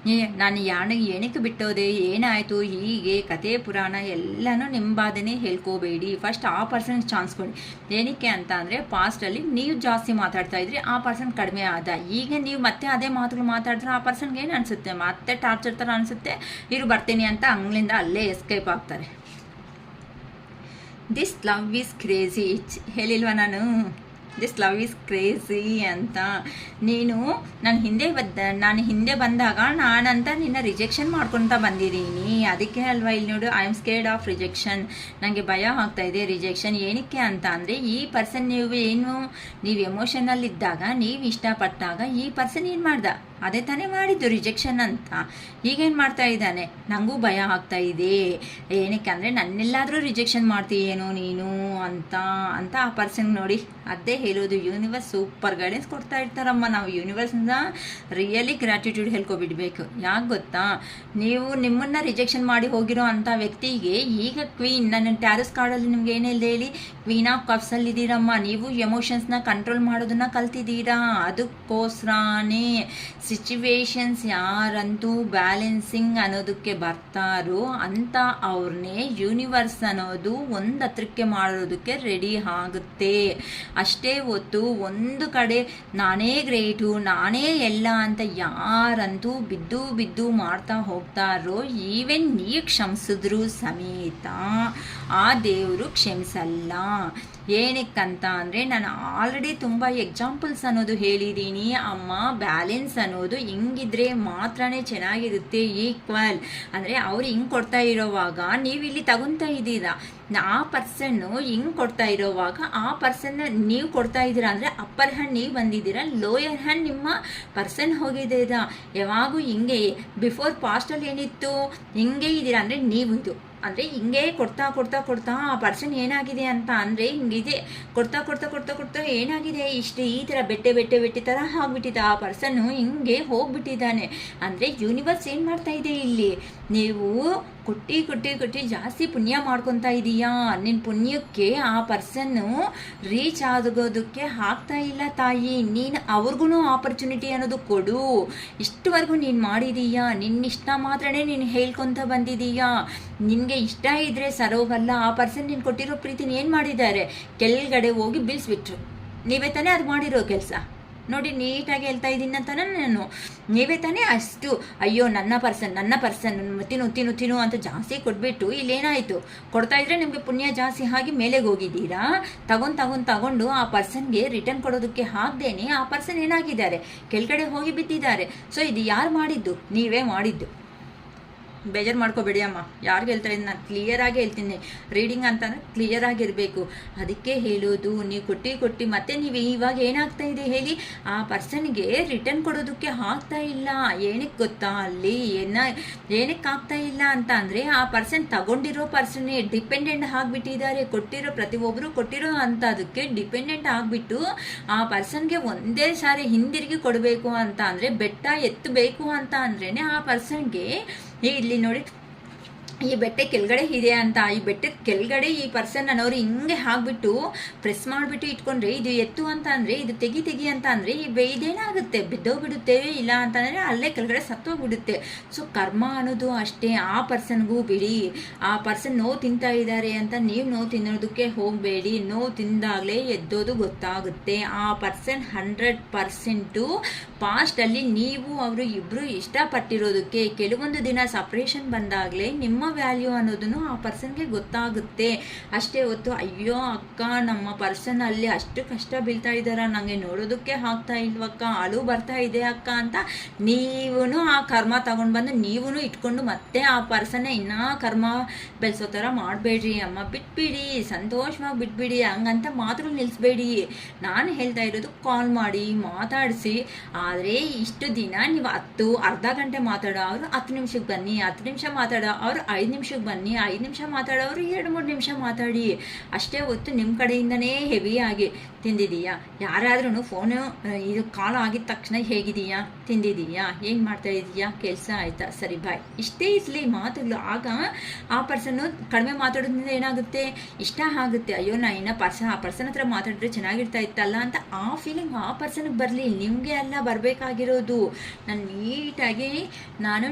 ನಾನು ಏನಕ್ಕೆ ಬಿಟ್ಟೋದೆ, ಏನಾಯಿತು, ಹೀಗೆ ಕತೆ ಪುರಾಣ ಎಲ್ಲನೂ ನಿಮ್ಮ ಬಾಧೆನೇ ಹೇಳ್ಕೋಬೇಡಿ. ಫಸ್ಟ್ ಆ ಪರ್ಸನ್ಗೆ ಚಾನ್ಸ್ ಕೊಡಿ. ಏನಕ್ಕೆ ಅಂತ ಅಂದರೆ, ಪಾಸ್ಟಲ್ಲಿ ನೀವು ಜಾಸ್ತಿ ಮಾತಾಡ್ತಾ ಇದ್ರಿ, ಆ ಪರ್ಸನ್ ಕಡಿಮೆ ಆದ. ಈಗ ನೀವು ಮತ್ತೆ ಅದೇ ಮಾತುಗಳು ಮಾತಾಡಿದ್ರೆ ಆ ಪರ್ಸನ್ಗೆ ಏನು ಅನಿಸುತ್ತೆ, ಮತ್ತೆ ಟಾರ್ಚರ್ ಥರ ಅನಿಸುತ್ತೆ, ಇರು ಬರ್ತೀನಿ ಅಂತ ಅಂಗ್ಲಿಂದ ಅಲ್ಲೇ ಎಸ್ಕೇಪ್ ಆಗ್ತಾರೆ. This love is crazy. ಹೇಳಿಲ್ವಾ ನಾನು, ದಿಸ್ ಲವ್ ಈಸ್ ಕ್ರೇಜಿ ಅಂತ. ನಾನು ಹಿಂದೆ ಬಂದಾಗ ನಾನಂತ ನಿನ್ನ ರಿಜೆಕ್ಷನ್ ಮಾಡ್ಕೊತಾ ಬಂದಿದ್ದೀನಿ. ಅದಕ್ಕೆ ಅಲ್ವಾ ಇಲ್ಲಿ ನೋಡು, I am scared of rejection. ನನಗೆ ಭಯ ಆಗ್ತಾ ಇದೆ ರಿಜೆಕ್ಷನ್. ಏನಕ್ಕೆ ಅಂತ ಅಂದರೆ, ಈ ಪರ್ಸನ್ ನೀವು ಎಮೋಷನಲ್ ಇದ್ದಾಗ, ನೀವು ಇಷ್ಟಪಟ್ಟಾಗ ಈ ಪರ್ಸನ್ ಏನು ಮಾಡ್ದ, ಅದೇ ತಾನೇ ಮಾಡಿದ್ದು ರಿಜೆಕ್ಷನ್ ಅಂತ. ಈಗೇನು ಮಾಡ್ತಾ ಇದ್ದಾನೆ, ನನಗೂ ಭಯ ಆಗ್ತಾ ಇದೆ. ಏನಕ್ಕೆ ಅಂದರೆ, ನನ್ನೆಲ್ಲಾದರೂ ರಿಜೆಕ್ಷನ್ ಮಾಡ್ತೀಯೇನೋ ನೀನು ಅಂತ ಆ ಪರ್ಸನ್ ನೋಡಿ. ಅದೇ ಹೇಳೋದು, ಯೂನಿವರ್ಸ್ ಸೂಪರ್ ಗೈಡೆನ್ಸ್ ಕೊಡ್ತಾ ಇರ್ತಾರಮ್ಮ. ನಾವು ಯೂನಿವರ್ಸ್ನ ರಿಯಲಿ ಗ್ರ್ಯಾಟಿಟ್ಯೂಡ್ ಹೇಳ್ಕೊಬಿಡ್ಬೇಕು. ಯಾಕೆ ಗೊತ್ತಾ, ನೀವು ನಿಮ್ಮನ್ನು ರಿಜೆಕ್ಷನ್ ಮಾಡಿ ಹೋಗಿರೋ ಅಂಥ ವ್ಯಕ್ತಿಗೆ ಈಗ ಕ್ವೀನ್, ನನ್ನ ಟ್ಯಾರೋಸ್ ಕಾರ್ಡಲ್ಲಿ ನಿಮ್ಗೆ ಏನಿಲ್ಲ ಹೇಳಿ, ಕ್ವೀನ್ ಆಫ್ ಕಪ್ಸಲ್ಲಿದ್ದೀರಮ್ಮ. ನೀವು ಎಮೋಷನ್ಸ್ನ ಕಂಟ್ರೋಲ್ ಮಾಡೋದನ್ನ ಕಲ್ತಿದ್ದೀರಾ. ಅದಕ್ಕೋಸ್ಕರನೇ ಸಿಚುವೇಶನ್ಸ್ ಯಾರಂತೂ ಬ್ಯಾಲೆನ್ಸಿಂಗ್ ಅನ್ನೋದಕ್ಕೆ ಬರ್ತಾರೋ ಅಂತ ಅವ್ರನ್ನೇ ಯೂನಿವರ್ಸ್ ಅನ್ನೋದು ಒಂದು ಹತ್ರಕ್ಕೆ ಮಾಡೋದಕ್ಕೆ ರೆಡಿ ಆಗುತ್ತೆ. ಅಷ್ಟೇ ಹೊತ್ತು ಒಂದು ಕಡೆ ನಾನೇ ಗ್ರೇಟು, ನಾನೇ ಎಲ್ಲ ಅಂತ ಯಾರಂತೂ ಬಿದ್ದು ಮಾಡ್ತಾ ಹೋಗ್ತಾರೋ, ಈವೆನ್ ನೀವು ಕ್ಷಮಿಸಿದ್ರು ಸಮೇತ ಆ ದೇವರು ಕ್ಷಮಿಸಲ್ಲ. ಏನಕ್ಕಂತ ಅಂದರೆ, ನಾನು ಆಲ್ರೆಡಿ ತುಂಬ ಎಕ್ಸಾಂಪಲ್ಸ್ ಅನ್ನೋದು ಹೇಳಿದ್ದೀನಿ ಅಮ್ಮ. ಬ್ಯಾಲೆನ್ಸ್ ಅನ್ನೋದು ಹಿಂಗಿದ್ರೆ ಮಾತ್ರನೇ ಚೆನ್ನಾಗಿರುತ್ತೆ. ಈಕ್ವಲ್ ಅಂದರೆ ಅವ್ರು ಹಿಂಗೆ ಕೊಡ್ತಾ ಇರೋವಾಗ ನೀವು ಇಲ್ಲಿ ತಗೊತಾ ಇದ್ದೀರಾ, ಆ ಪರ್ಸನ್ನು ಹಿಂಗೆ ಕೊಡ್ತಾ ಇರೋವಾಗ ಆ ಪರ್ಸನ್ನ ನೀವು ಕೊಡ್ತಾ ಇದ್ದೀರಾ ಅಂದರೆ ಅಪ್ಪರ್ ಹ್ಯಾಂಡ್ ನೀವು ಬಂದಿದ್ದೀರಾ, ಲೋಯರ್ ಹ್ಯಾಂಡ್ ನಿಮ್ಮ ಪರ್ಸನ್ ಹೋಗಿದ್ದೀರಾ. ಯಾವಾಗೂ ಹಿಂಗೆ ಬಿಫೋರ್ ಪಾಸ್ಟಲ್ಲಿ ಏನಿತ್ತು, ಹಿಂಗೆ ಇದ್ದೀರಾ ಅಂದರೆ ನೀವು ಇದು ಅಂದರೆ ಹಿಂಗೆ ಕೊಡ್ತಾ ಆ ಪರ್ಸನ್ ಏನಾಗಿದೆ ಅಂತ ಅಂದರೆ, ಹಿಂಗಿದೆ ಕೊಡ್ತಾ ಏನಾಗಿದೆ, ಈ ಥರ ಬೆಟ್ಟೆ ಥರ ಆಗ್ಬಿಟ್ಟಿದೆ. ಆ ಪರ್ಸನ್ನು ಹಿಂಗೆ ಹೋಗ್ಬಿಟ್ಟಿದ್ದಾನೆ ಅಂದರೆ ಯೂನಿವರ್ಸ್ ಏನು ಮಾಡ್ತಾ ಇದೆ ಇಲ್ಲಿ, ನೀವು ಕೊಟ್ಟಿ ಜಾಸ್ತಿ ಪುಣ್ಯ ಮಾಡ್ಕೊತಾ ಇದೀಯಾ. ನಿನ್ನ ಪುಣ್ಯಕ್ಕೆ ಆ ಪರ್ಸನ್ನು ರೀಚ್ ಆಗೋದಕ್ಕೆ ಆಗ್ತಾ ಇಲ್ಲ ತಾಯಿ. ನೀನು ಅವ್ರಿಗೂ ಆಪರ್ಚುನಿಟಿ ಅನ್ನೋದು ಕೊಡು. ಇಷ್ಟವರೆಗೂ ನೀನು ಮಾಡಿದೀಯಾ, ನಿನ್ನಿಷ್ಟ ಮಾತ್ರನೇ ನೀನು ಹೇಳ್ಕೊತ ಬಂದಿದೀಯಾ. ನಿನಗೆ ಇಷ್ಟ ಇದ್ದರೆ ಸರೋಗಲ್ಲ. ಆ ಪರ್ಸನ್ ನೀನು ಕೊಟ್ಟಿರೋ ಪ್ರೀತಿನ ಏನು ಮಾಡಿದ್ದಾರೆ, ಕೆಳಗಡೆ ಹೋಗಿ ಬೀಳಿಸ್ಬಿಟ್ರು. ನೀವೇ ತಾನೇ ಅದು ಮಾಡಿರೋ ಕೆಲಸ. ನೋಡಿ, ನೀಟಾಗಿ ಹೇಳ್ತಾ ಇದ್ದೀನಿ ಅಂತಾನೆ ನಾನು. ನೀವೇ ತಾನೇ ಅಷ್ಟು ಅಯ್ಯೋ ನನ್ನ ಪರ್ಸನ್ ತಿನ್ನು ಅಂತ ಜಾಸ್ತಿ ಕೊಟ್ಬಿಟ್ಟು ಇಲ್ಲೇನಾಯಿತು, ಕೊಡ್ತಾ ಇದ್ರೆ ನಿಮಗೆ ಪುಣ್ಯ ಜಾಸ್ತಿ ಆಗಿ ಮೇಲೆಗೆ ಹೋಗಿದ್ದೀರಾ. ತಗೊಂಡು ಆ ಪರ್ಸನ್ಗೆ ರಿಟರ್ನ್ ಕೊಡೋದಕ್ಕೆ ಹಾಕ್ದೇನೆ ಆ ಪರ್ಸನ್ ಏನಾಗಿದ್ದಾರೆ, ಕೆಳಗಡೆ ಹೋಗಿ ಬಿದ್ದಿದ್ದಾರೆ. ಸೊ ಇದು ಯಾರು ಮಾಡಿದ್ದು, ನೀವೇ ಮಾಡಿದ್ದು. ಬೇಜಾರು ಮಾಡ್ಕೋಬೇಡಿ ಅಮ್ಮ. ಯಾರಿಗೆ ಹೇಳ್ತಾ ಇದ್ದೀನಿ, ನಾನು ಕ್ಲಿಯರಾಗಿ ಹೇಳ್ತೀನಿ. ರೀಡಿಂಗ್ ಅಂತಂದರೆ ಕ್ಲಿಯರ್ ಆಗಿರಬೇಕು. ಅದಕ್ಕೆ ಹೇಳೋದು, ನೀವು ಕೊಟ್ಟು ಮತ್ತೆ ನೀವು ಇವಾಗ ಏನಾಗ್ತಾ ಇದೆ ಹೇಳಿ, ಆ ಪರ್ಸನ್ಗೆ ರಿಟರ್ನ್ ಕೊಡೋದಕ್ಕೆ ಆಗ್ತಾ ಇಲ್ಲ. ಏನಕ್ಕೆ ಗೊತ್ತಾ, ಅಲ್ಲಿ ಏನಕ್ಕೆ ಆಗ್ತಾ ಇಲ್ಲ ಅಂತ ಅಂದರೆ, ಆ ಪರ್ಸನ್ ತಗೊಂಡಿರೋ ಪರ್ಸನ್ನೇ ಡಿಪೆಂಡೆಂಟ್ ಆಗಿಬಿಟ್ಟಿದ್ದಾರೆ. ಪ್ರತಿಯೊಬ್ಬರು ಕೊಟ್ಟಿರೋ ಅಂಥದಕ್ಕೆ ಡಿಪೆಂಡೆಂಟ್ ಆಗಿಬಿಟ್ಟು ಆ ಪರ್ಸನ್ಗೆ ಒಂದೇ ಸಾರಿ ಹಿಂದಿರುಗಿ ಕೊಡಬೇಕು ಅಂತ ಅಂದರೆ, ಬೆಟ್ಟ ಎತ್ತಬೇಕು ಅಂತ ಅಂದ್ರೇ ಆ ಪರ್ಸನ್ಗೆ ಇಲ್ಲಿ ನೋಡಿ, ಈ ಬೆಟ್ಟ ಕೆಳಗಡೆ ಇದೆ ಅಂತ, ಈ ಬೆಟ್ಟದ ಕೆಳಗಡೆ ಈ ಪರ್ಸನ್ ಅನ್ನೋರು ಹಿಂಗೆ ಹಾಕ್ಬಿಟ್ಟು ಪ್ರೆಸ್ ಮಾಡಿಬಿಟ್ಟು ಇಟ್ಕೊಂಡ್ರೆ, ಇದು ಎತ್ತು ಅಂತ ಅಂದರೆ, ಇದು ತೆಗಿ ಅಂತ ಅಂದರೆ ಇದೇನಾಗುತ್ತೆ, ಬಿದ್ದೋಗ್ಬಿಡುತ್ತೆ. ಇಲ್ಲ ಅಂತಂದರೆ ಅಲ್ಲೇ ಕೆಳಗಡೆ ಸತ್ತೋಗ್ಬಿಡುತ್ತೆ. ಸೊ ಕರ್ಮ ಅನ್ನೋದು ಅಷ್ಟೇ. ಆ ಪರ್ಸನ್ಗೂ ಬಿಡಿ. ಆ ಪರ್ಸನ್ ನೋವು ತಿಂತಾ ಇದ್ದಾರೆ ಅಂತ ನೀವು ನೋವು ತಿನ್ನೋದಕ್ಕೆ ಹೋಗಬೇಡಿ. ನೋವು ತಿಂದಾಗಲೇ ಎದ್ದೋದು ಗೊತ್ತಾಗುತ್ತೆ. ಆ ಪರ್ಸನ್ 100% ಪಾಸ್ಟಲ್ಲಿ ನೀವು ಅವರು ಇಬ್ಬರು ಇಷ್ಟಪಟ್ಟಿರೋದಕ್ಕೆ ಕೆಲವೊಂದು ದಿನ ಸಪ್ರೇಷನ್ ಬಂದಾಗಲೇ ನಿಮ್ಮ ವ್ಯಾಲ್ಯೂ ಅನ್ನೋದನ್ನು ಆ ಪರ್ಸನ್ಗೆ ಗೊತ್ತಾಗುತ್ತೆ. ಅಷ್ಟೇ ಹೊತ್ತು ಅಯ್ಯೋ ಅಕ್ಕ ನಮ್ಮ ಪರ್ಸನ್ ಅಲ್ಲಿ ಅಷ್ಟು ಕಷ್ಟ ಬೀಳ್ತಾ ಇದ್ದಾರ, ನನಗೆ ನೋಡೋದಕ್ಕೆ ಆಗ್ತಾ ಇಲ್ವಕ್ಕ, ಅಳು ಬರ್ತಾ ಇದೆ ಅಕ್ಕ ಅಂತ ನೀವೂ ಆ ಕರ್ಮ ತಗೊಂಡು ಬಂದು ನೀವೂ ಇಟ್ಕೊಂಡು ಮತ್ತೆ ಆ ಪರ್ಸನ್ನೇ ಇನ್ನೂ ಕರ್ಮ ಬೆಳೆಸೋ ಥರ ಮಾಡಬೇಡ್ರಿ ಅಮ್ಮ, ಬಿಟ್ಬಿಡಿ, ಸಂತೋಷವಾಗಿ ಬಿಟ್ಬಿಡಿ, ಹಂಗಂತ ಮಾತುಗಳು ನಿಲ್ಲಿಸ್ಬೇಡಿ. ನಾನು ಹೇಳ್ತಾ ಇರೋದು ಕಾಲ್ ಮಾಡಿ ಮಾತಾಡಿಸಿ. ಆದರೆ ಇಷ್ಟು ದಿನ ನೀವು ಅರ್ಧ ಗಂಟೆ ಮಾತಾಡೋ ಅವರು 10 ನಿಮಿಷಕ್ಕೆ ಬನ್ನಿ, 10 ನಿಮಿಷ ಮಾತಾಡೋ ಅವ್ರು 5 ನಿಮಿಷಕ್ಕೆ ಬನ್ನಿ, 5 ನಿಮಿಷ ಮಾತಾಡೋರು 2-3 ನಿಮಿಷ ಮಾತಾಡಿ. ಅಷ್ಟೇ ಹೊತ್ತು ನಿಮ್ಮ ಕಡೆಯಿಂದನೇ ಹೆವಿಯಾಗಿ ತಿಂದಿದೀಯಾ, ಯಾರಾದ್ರೂ ಫೋನು ಇದು ಕಾಲ್ ಆಗಿದ ತಕ್ಷಣ ಹೇಗಿದೀಯಾ, ತಿಂದಿದೀಯಾ, ಏನು ಮಾಡ್ತಾ ಇದೀಯಾ, ಕೆಲಸ ಆಯ್ತಾ, ಸರಿ ಬಾಯ್, ಇಷ್ಟೇ ಇರಲಿ ಮಾತುಗಳು. ಆಗ ಆ ಪರ್ಸನ್ನು ಕಡಿಮೆ ಮಾತಾಡೋದ್ರಿಂದ ಏನಾಗುತ್ತೆ, ಇಷ್ಟ ಆಗುತ್ತೆ, ಅಯ್ಯೋ ನಾ ಇನ್ನು ಆ ಪರ್ಸನ್ ಹತ್ರ ಮಾತಾಡಿದ್ರೆ ಚೆನ್ನಾಗಿರ್ತಾ ಇತ್ತಲ್ಲ ಅಂತ ಆ ಫೀಲಿಂಗ್ ಆ ಪರ್ಸನ್ಗೆ ಬರಲಿ, ನಿಮಗೆ ಎಲ್ಲ ಬರಬೇಕಾಗಿರೋದು. ನಾನು ನೀಟಾಗಿ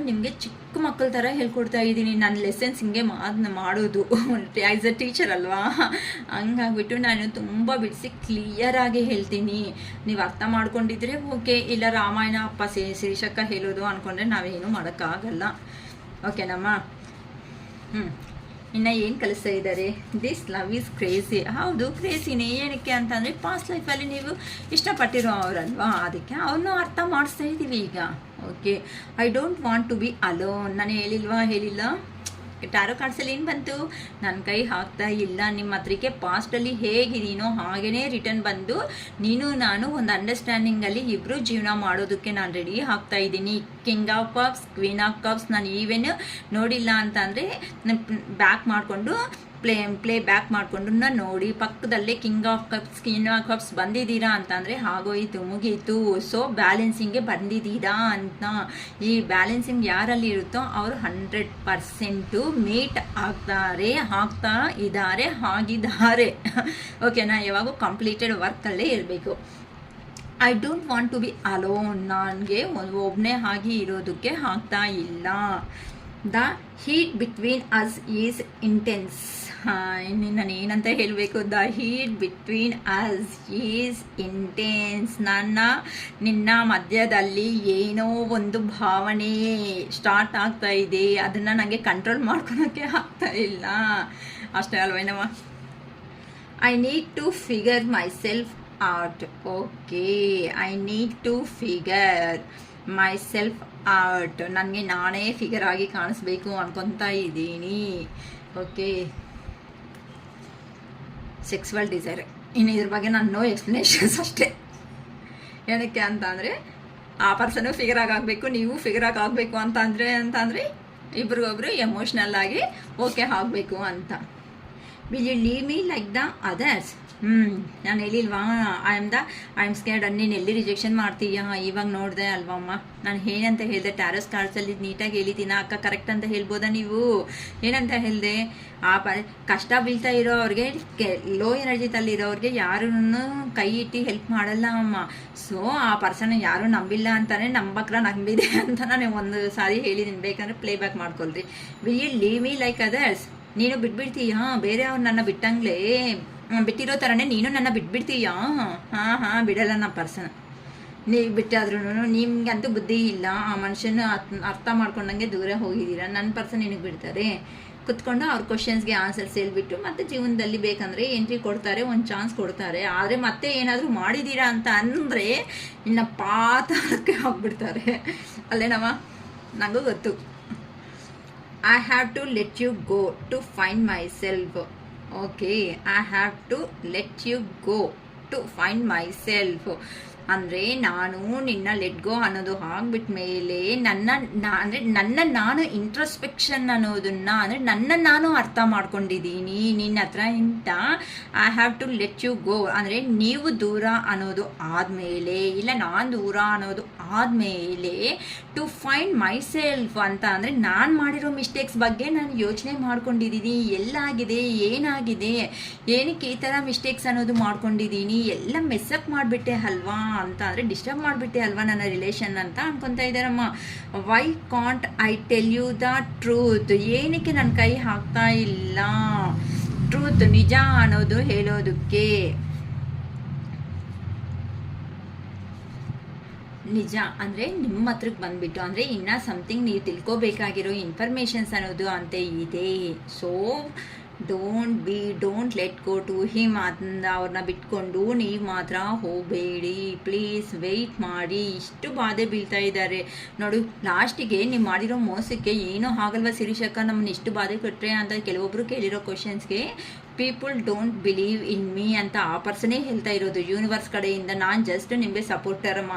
ನಿಮಗೆ ಚಿಕ್ಕ ಮಕ್ಕಳ ಥರ ಹೇಳ್ಕೊಡ್ತಾ ಇದ್ದೀನಿ. ನನ್ನ ಲೆಸನ್ಸ್ ಹಿಂಗೆ ಮಾಡೋದು ಆ್ಯಸ್ ಅ ಟೀಚರ್ ಅಲ್ವಾ, ಹಂಗಾಗ್ಬಿಟ್ಟು ನಾನು ತುಂಬ ಬಿಡಿಸಿ ಕ್ಲಿಯರಾಗಿ ಹೇಳ್ತೀನಿ. ನೀವು ಅರ್ಥ ಮಾಡ್ಕೊಂಡಿದ್ರೆ ಓಕೆ, ಇಲ್ಲ ರಾಮಾಯಣ ಅಪ್ಪ ಶ್ರೀಶಕ್ಕ ಹೇಳೋದು ಅಂದ್ಕೊಂಡ್ರೆ ನಾವೇನು ಮಾಡೋಕ್ಕಾಗಲ್ಲ. ಓಕೆನಮ್ಮ? ಇನ್ನು ಏನು ಕಲಿಸ್ತಾ ಇದ್ದಾರೆ, ದಿಸ್ ಲವ್ ಈಸ್ ಕ್ರೇಜಿ. ಹೌದು, ಕ್ರೇಜಿನೇ. ಏನಕ್ಕೆ ಅಂತಂದರೆ ಪಾಸ್ಟ್ ಲೈಫಲ್ಲಿ ನೀವು ಇಷ್ಟಪಟ್ಟಿರೋ ಅವರಲ್ವಾ, ಅದಕ್ಕೆ ಅವ್ರನ್ನೂ ಅರ್ಥ ಮಾಡಿಸ್ತಾ ಇದ್ದೀವಿ ಈಗ. Okay, I don't want to be alone. ನಾನು ಹೇಳಿಲ್ಲ ಟ್ಯಾರೋ ಕಾರ್ಡ್ಸಲ್ಲಿ ಏನು ಬಂತು, ನನ್ನ ಕೈ ಹಾಕ್ತಾ ಇಲ್ಲ. ನಿಮ್ಮ ಹತ್ರಕ್ಕೆ ಪಾಸ್ಟಲ್ಲಿ ಹೇಗಿದ್ದೀನೋ ಹಾಗೇ ರಿಟರ್ನ್ ಬಂದು ನೀನು ನಾನು ಒಂದು ಅಂಡರ್ಸ್ಟ್ಯಾಂಡಿಂಗಲ್ಲಿ ಇಬ್ಬರು ಜೀವನ ಮಾಡೋದಕ್ಕೆ ನಾನು ರೆಡಿ ಆಗ್ತಾ ಇದ್ದೀನಿ. King of cups, queen of cups ನಾನು ಈವೆನ್ ನೋಡಿಲ್ಲ ಅಂತ ಅಂದರೆ ಬ್ಯಾಕ್ ಮಾಡಿಕೊಂಡು ಪ್ಲೇ ಬ್ಯಾಕ್ ಮಾಡಿಕೊಂಡು ನೋಡಿ, ಪಕ್ಕದಲ್ಲೇ king of cups, queen of cups ಬಂದಿದ್ದೀರಾ ಅಂತಂದರೆ ಆಗೋಯಿತು, ಮುಗೀತು. ಸೊ ಬ್ಯಾಲೆನ್ಸಿಂಗ್ಗೆ ಬಂದಿದ್ದೀರಾ ಅಂತ. ಈ ಬ್ಯಾಲೆನ್ಸಿಂಗ್ ಯಾರಲ್ಲಿ ಇರುತ್ತೋ ಅವರು 100% ಮೀಟ್ ಆಗ್ತಾ ಇದ್ದಾರೆ, ಆಗಿದ್ದಾರೆ. ಓಕೆನಾ? ಯಾವಾಗೂ ಕಂಪ್ಲೀಟೆಡ್ ವರ್ಕಲ್ಲೇ ಇರಬೇಕು. I don't want to be alone. ನನಗೆ ಒಬ್ಬನೇ ಆಗಿ ಇರೋದಕ್ಕೆ ಆಗ್ತಾ ಇಲ್ಲ. The heat between us is intense. ನಾನು ಏನಂತ ಹೇಳಬೇಕು, the heat between us is intense. ನಿನ್ನ ಮಧ್ಯದಲ್ಲಿ ಏನೋ ಒಂದು ಭಾವನೆ ಸ್ಟಾರ್ಟ್ ಆಗ್ತಾ ಇದೆ, ಅದನ್ನು ನನಗೆ ಕಂಟ್ರೋಲ್ ಮಾಡ್ಕೊಳಕ್ಕೆ ಆಗ್ತಾ ಇಲ್ಲ. ಅಷ್ಟೇ ಅಲ್ವೇನವ? I need to figure myself out. Okay, I need to figure myself out. ನನಗೆ ನಾನೇ ಫಿಗರ್ ಆಗಿ ಕಾಣಿಸ್ಬೇಕು ಅನ್ಕೊತಾ ಇದ್ದೀನಿ. Okay, sexual desire. ಇನ್ನು ಇದ್ರ ಬಗ್ಗೆ ನಾನು ನೋ ಎಕ್ಸ್ಪ್ಲನೇಷನ್ಸ್ ಅಷ್ಟೇ. ಏನಕ್ಕೆ ಅಂತ ಅಂದರೆ ಆ ಪರ್ಸನು ಫಿಗರ್ ಆಗಬೇಕು, ನೀವು ಫಿಗರ್ ಆಗಬೇಕು ಅಂತಂದರೆ ಇಬ್ರಿಗೊಬ್ರು ಎಮೋಷ್ನಲ್ ಆಗಿ ಓಕೆ ಆಗಬೇಕು ಅಂತ. Will you leave me like the others? ನಾನು ಹೇಳಿಲ್ವಾ, ಐ ಆಮ್ ಸ್ಕೇರ್ಡ್. ನೀನು ಎಲ್ಲಿ ರಿಜೆಕ್ಷನ್ ಮಾಡ್ತೀಯಾ? ಇವಾಗ ನೋಡಿದೆ ಅಲ್ವಮ್ಮ, ನಾನು ಏನಂತ ಹೇಳಿದೆ, ಟ್ಯಾರೋಸ್ ಕಾರ್ಡ್ಸಲ್ಲಿ ನೀಟಾಗಿ ಹೇಳಿದ್ದೀನ ಅಕ್ಕ, ಕರೆಕ್ಟ್ ಅಂತ ಹೇಳ್ಬೋದಾ ನೀವು? ಏನಂತ ಹೇಳಿದೆ, ಕಷ್ಟ ಬೀಳ್ತಾ ಇರೋ ಅವ್ರಿಗೆ, ಲೋ ಎನರ್ಜಿತಲ್ಲಿ ಇರೋರಿಗೆ ಯಾರೂ ಕೈ ಇಟ್ಟು ಹೆಲ್ಪ್ ಮಾಡಲ್ಲ ಅಮ್ಮ. ಸೊ ಆ ಪರ್ಸನ್ ಯಾರೂ ನಂಬಿಲ್ಲ ಅಂತಾನೆ ನಂಬಕ್ರ ನಂಬಿದೆ ಅಂತ ನಾನು ಒಂದು ಸಾರಿ ಹೇಳಿದ್ದೀನಿ. ಬೇಕಂದ್ರೆ ಪ್ಲೇ ಬ್ಯಾಕ್ ಮಾಡ್ಕೊಳ್ರಿ. Will you leave me like others? ನೀನು ಬಿಟ್ಬಿಡ್ತೀಯಾ ಬೇರೆ ಅವ್ರು ನನ್ನ ಬಿಟ್ಟಂಗ್ಲೇ? ಬಿಟ್ಟಿರೋ ಥರನೇ ನೀನು ನನ್ನ ಬಿಟ್ಬಿಡ್ತೀಯಾ? ಹಾಂ ಬಿಡಲ್ಲ ನಮ್ಮ ಪರ್ಸನ್. ನೀವು ಬಿಟ್ಟಾದ್ರೂ ನಿಮ್ಗಂತೂ ಬುದ್ಧಿ ಇಲ್ಲ. ಆ ಮನುಷ್ಯನ ಅರ್ಥ ಮಾಡ್ಕೊಂಡಂಗೆ ದೂರ ಹೋಗಿದ್ದೀರಾ. ನನ್ನ ಪರ್ಸನ್ ನಿನಗೆ ಬಿಡ್ತಾರೆ? ಕುತ್ಕೊಂಡು ಅವ್ರ ಕ್ವಶನ್ಸ್ಗೆ ಆನ್ಸರ್ಸ್ ಹೇಳ್ಬಿಟ್ಟು ಮತ್ತೆ ಜೀವನದಲ್ಲಿ ಬೇಕಂದರೆ ಎಂಟ್ರಿ ಕೊಡ್ತಾರೆ, ಒಂದು ಚಾನ್ಸ್ ಕೊಡ್ತಾರೆ. ಆದರೆ ಮತ್ತೆ ಏನಾದರೂ ಮಾಡಿದ್ದೀರಾ ಅಂತ ಅಂದರೆ ಇನ್ನು ಪಾತಾಳಕ್ಕೆ ಹೋಗ್ಬಿಡ್ತಾರೆ. ಅಲ್ಲೇನವ? ನನಗೂ ಗೊತ್ತು. I have to let you go to find myself. Okay, I have to let you go to find myself. ಅಂದರೆ ನಾನು ನಿನ್ನ ಲೆಟ್ ಗೋ ಅನ್ನೋದು ಆಗ್ಬಿಟ್ಟ ಮೇಲೆ ನನ್ನ ನಾನು ಇಂಟ್ರಸ್ಪೆಕ್ಷನ್ ಅನ್ನೋದನ್ನ ಅಂದರೆ ನಾನು ಅರ್ಥ ಮಾಡ್ಕೊಂಡಿದ್ದೀನಿ ನಿನ್ನ ಹತ್ರ ಇಂತ. I have to let you go ಅಂದರೆ ನೀವು ದೂರ ಅನ್ನೋದು ಆದಮೇಲೆ, ಇಲ್ಲ ನಾನು ದೂರ ಅನ್ನೋದು ಆದಮೇಲೆ, ಟು ಫೈಂಡ್ ಮೈ ಸೆಲ್ಫ್ ಅಂತ ಅಂದರೆ ನಾನು ಮಾಡಿರೋ ಮಿಸ್ಟೇಕ್ಸ್ ಬಗ್ಗೆ ನಾನು ಯೋಚನೆ ಮಾಡ್ಕೊಂಡಿದ್ದೀನಿ. ಎಲ್ಲಾಗಿದೆ, ಏನಾಗಿದೆ, ಏನಕ್ಕೆ ಈ ಥರ ಮಿಸ್ಟೇಕ್ಸ್ ಅನ್ನೋದು ಮಾಡ್ಕೊಂಡಿದ್ದೀನಿ, ಎಲ್ಲ ಮೆಸ್ಸಪ್ ಮಾಡಿಬಿಟ್ಟೆ ಅಲ್ವಾ ಅಂತ, ಅಂದರೆ ಡಿಸ್ಟರ್ಬ್ ಮಾಡಿಬಿಟ್ಟೆ ಅಲ್ವಾ ನನ್ನ ರಿಲೇಷನ್ ಅಂತ ಅನ್ಕೊತಾ ಇದ್ದಾರಮ್ಮ. Why can't I tell you the truth? ಏನಕ್ಕೆ ನನ್ನ ಕೈ ಹಾಕ್ತಾ ಇಲ್ಲ ಟ್ರೂತ್, ನಿಜ ಅನ್ನೋದು ಹೇಳೋದಕ್ಕೆ? ನಿಜ ಅಂದರೆ ನಿಮ್ಮ ಹತ್ರಕ್ಕೆ ಬಂದುಬಿಟ್ಟು ಅಂದರೆ ಇನ್ನೂ ಸಮಥಿಂಗ್ ನೀವು ತಿಳ್ಕೊಬೇಕಾಗಿರೋ ಇನ್ಫಾರ್ಮೇಷನ್ಸ್ ಅನ್ನೋದು ಅಂತ ಇದೆ. So don't let go to him ಅಂತ ಅವ್ರನ್ನ ಬಿಟ್ಕೊಂಡು ನೀವು ಮಾತ್ರ ಹೋಗಬೇಡಿ. ಪ್ಲೀಸ್ ವೆಯ್ಟ್ ಮಾಡಿ. ಇಷ್ಟು ಬಾಧೆ ಬೀಳ್ತಾ ಇದ್ದಾರೆ ನೋಡು. ಲಾಸ್ಟಿಗೆ ನೀವು ಮಾಡಿರೋ ಮೋಸಕ್ಕೆ ಏನೋ ಆಗಲ್ವ ಶಿರೀಷಕ್ಕ ನಮ್ಮನ್ನ ಇಷ್ಟು ಬಾಧೆ ಕೊಟ್ಟರೆ ಅಂತ ಕೆಲವೊಬ್ಬರು ಕೇಳಿರೋ ಕ್ವಶನ್ಸ್ಗೆ people don't believe in me ಅಂತ ಆ ಪರ್ಸನೇ ಹೇಳ್ತಾ ಇರೋದು ಯೂನಿವರ್ಸ್ ಕಡೆಯಿಂದ. ನಾನು ಜಸ್ಟ್ ನಿಮಗೆ ಸಪೋರ್ಟರ್ ಅಮ್ಮ,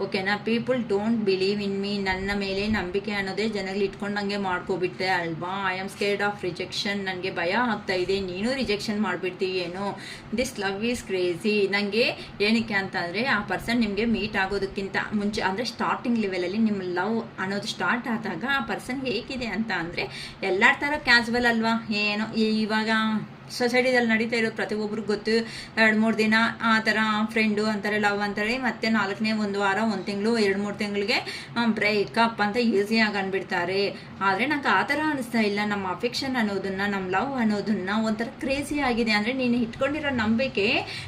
ಓಕೆನಾ. People don't believe in me, ನನ್ನ ಮೇಲೆ ನಂಬಿಕೆ ಅನ್ನೋದೇ ಜನಗಳು ಇಟ್ಕೊಂಡಂಗೆ ಮಾಡ್ಕೊಬಿಟ್ಟೆ ಅಲ್ವಾ. I am scared of rejection, ನನಗೆ ಭಯ ಆಗ್ತಾ ಇದೆ ನೀನು ರಿಜೆಕ್ಷನ್ ಮಾಡಿಬಿಡ್ತೀಯೇನೋ. This love is crazy. ನನಗೆ ಏನಕ್ಕೆ ಅಂತಂದರೆ ಆ ಪರ್ಸನ್ ನಿಮಗೆ ಮೀಟ್ ಆಗೋದಕ್ಕಿಂತ ಮುಂಚೆ ಅಂದರೆ ಸ್ಟಾರ್ಟಿಂಗ್ ಲೆವೆಲಲ್ಲಿ ನಿಮ್ಮ ಲವ್ ಅನ್ನೋದು ಸ್ಟಾರ್ಟ್ ಆದಾಗ ಆ ಪರ್ಸನ್ ಹೇಗಿದೆ ಅಂತ ಅಂದರೆ ಎಲ್ಲರ ಥರ ಕ್ಯಾಸುವಲ್ ಅಲ್ವಾ. ಏನೋ ಇವಾಗ ಸೊಸೈಟಿದಲ್ಲಿ ನಡೀತಾ ಇರೋದು ಪ್ರತಿಯೊಬ್ಬರಿಗೆ ಗೊತ್ತು. 2-3 ದಿನ ಆ ಥರ ಫ್ರೆಂಡು ಅಂತಾರೆ, ಲವ್ ಅಂತಾರೆ, ಮತ್ತೆ 4ನೇ ಒಂದು ವಾರ, 1 ತಿಂಗಳು, 2-3 ತಿಂಗಳಿಗೆ ಬ್ರೇಕಪ್ ಅಂತ ಈಸಿಯಾಗಿ ಅಂದ್ಬಿಡ್ತಾರೆ. ಆದರೆ ನಂಗೆ ಆ ಥರ ಅನಿಸ್ತಾ ಇಲ್ಲ. ನಮ್ಮ ಅಫೆಕ್ಷನ್ ಅನ್ನೋದನ್ನು, ನಮ್ಮ ಲವ್ ಅನ್ನೋದನ್ನು ಒಂಥರ ಕ್ರೇಜಿ ಆಗಿದೆ. ಅಂದರೆ ನೀನು ಇಟ್ಕೊಂಡಿರೋ ನಂಬಿಕೆ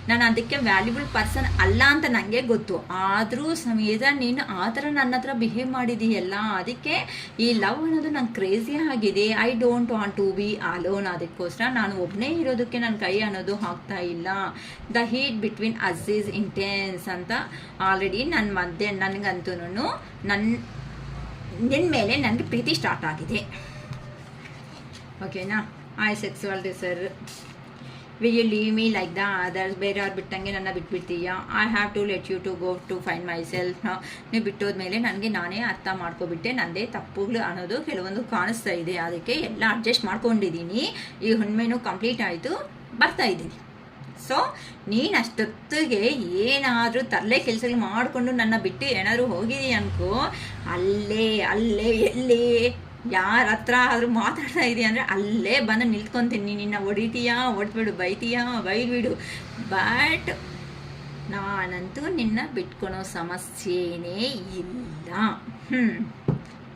ನಾನು ಅದಕ್ಕೆ ವ್ಯಾಲ್ಯೂಬಲ್ ಪರ್ಸನ್ ಅಲ್ಲ ಅಂತ ನನಗೆ ಗೊತ್ತು. ಆದರೂ ಸಮೇತ ನೀನು ಆ ಥರ ನನ್ನ ಹತ್ರ ಬಿಹೇವ್ ಮಾಡಿದೀಯಲ್ಲ, ಅದಕ್ಕೆ ಈ ಲವ್ ಅನ್ನೋದು ನಂಗೆ ಕ್ರೇಜಿ ಆಗಿದೆ. I don't want to be alone. ಅದಕ್ಕೋಸ್ಕರ ನಾನು ಒಬ್ಬನೇ ಇರೋದಕ್ಕೆ ನನ್ನ ಕೈ ಅನ್ನೋದು ಆಗ್ತಾ ಇಲ್ಲ. The heat between us is intense ಅಂತ ಆಲ್ರೆಡಿ ನನ್ನ ಮಧ್ಯೆ ನನಗಂತೂ ನಿನ್ನ ಮೇಲೆ ನನಗೆ ಪ್ರೀತಿ ಸ್ಟಾರ್ಟ್ ಆಗಿದೆ, ಓಕೆನಾ. I sexual desire will you leave me like the others. ಬೇರೆಯವ್ರು ಬಿಟ್ಟಂಗೆ ನನ್ನ ಬಿಟ್ಬಿಡ್ತೀಯಾ. I have to let you to go to find myself. ನೀವು ಬಿಟ್ಟೋದ್ಮೇಲೆ ನನಗೆ ನಾನೇ ಅರ್ಥ ಮಾಡ್ಕೊಬಿಟ್ಟೆ, ನನ್ನದೇ ತಪ್ಪುಗಳು ಅನ್ನೋದು ಕೆಲವೊಂದು ಕಾಣಿಸ್ತಾ ಇದೆ. ಅದಕ್ಕೆ ಎಲ್ಲ ಅಡ್ಜಸ್ಟ್ ಮಾಡ್ಕೊಂಡಿದ್ದೀನಿ. ಈ ಹುಣ್ಮೆನೂ ಕಂಪ್ಲೀಟ್ ಆಯಿತು, ಬರ್ತಾ ಇದ್ದೀನಿ. ಸೊ ನೀನು ಅಷ್ಟೊತ್ತಿಗೆ ಏನಾದರೂ ತರಲೆ ಕೆಲಸಗಳು ಮಾಡಿಕೊಂಡು ನನ್ನ ಬಿಟ್ಟು ಏನಾದರೂ ಹೋಗಿದೀಯ ಅನ್ಕೋ, ಅಲ್ಲೇ ಎಲ್ಲಿ ಯಾರ ಹತ್ರ ಆದರೂ ಮಾತಾಡ್ತಾ ಇದೀಯ ಅಂದರೆ ಅಲ್ಲೇ ಬಂದು ನಿಲ್ತ್ಕೊತೀನಿ. ನಿನ್ನ ಹೊಡಿತೀಯಾ ಹೊಡ್ಬಿಡು, ಬೈತೀಯಾ ಬೈದ್ಬಿಡು, ಬಟ್ ನಾನಂತೂ ನಿನ್ನ ಬಿಟ್ಕೊಳೋ ಸಮಸ್ಯೆನೇ ಇಲ್ಲ.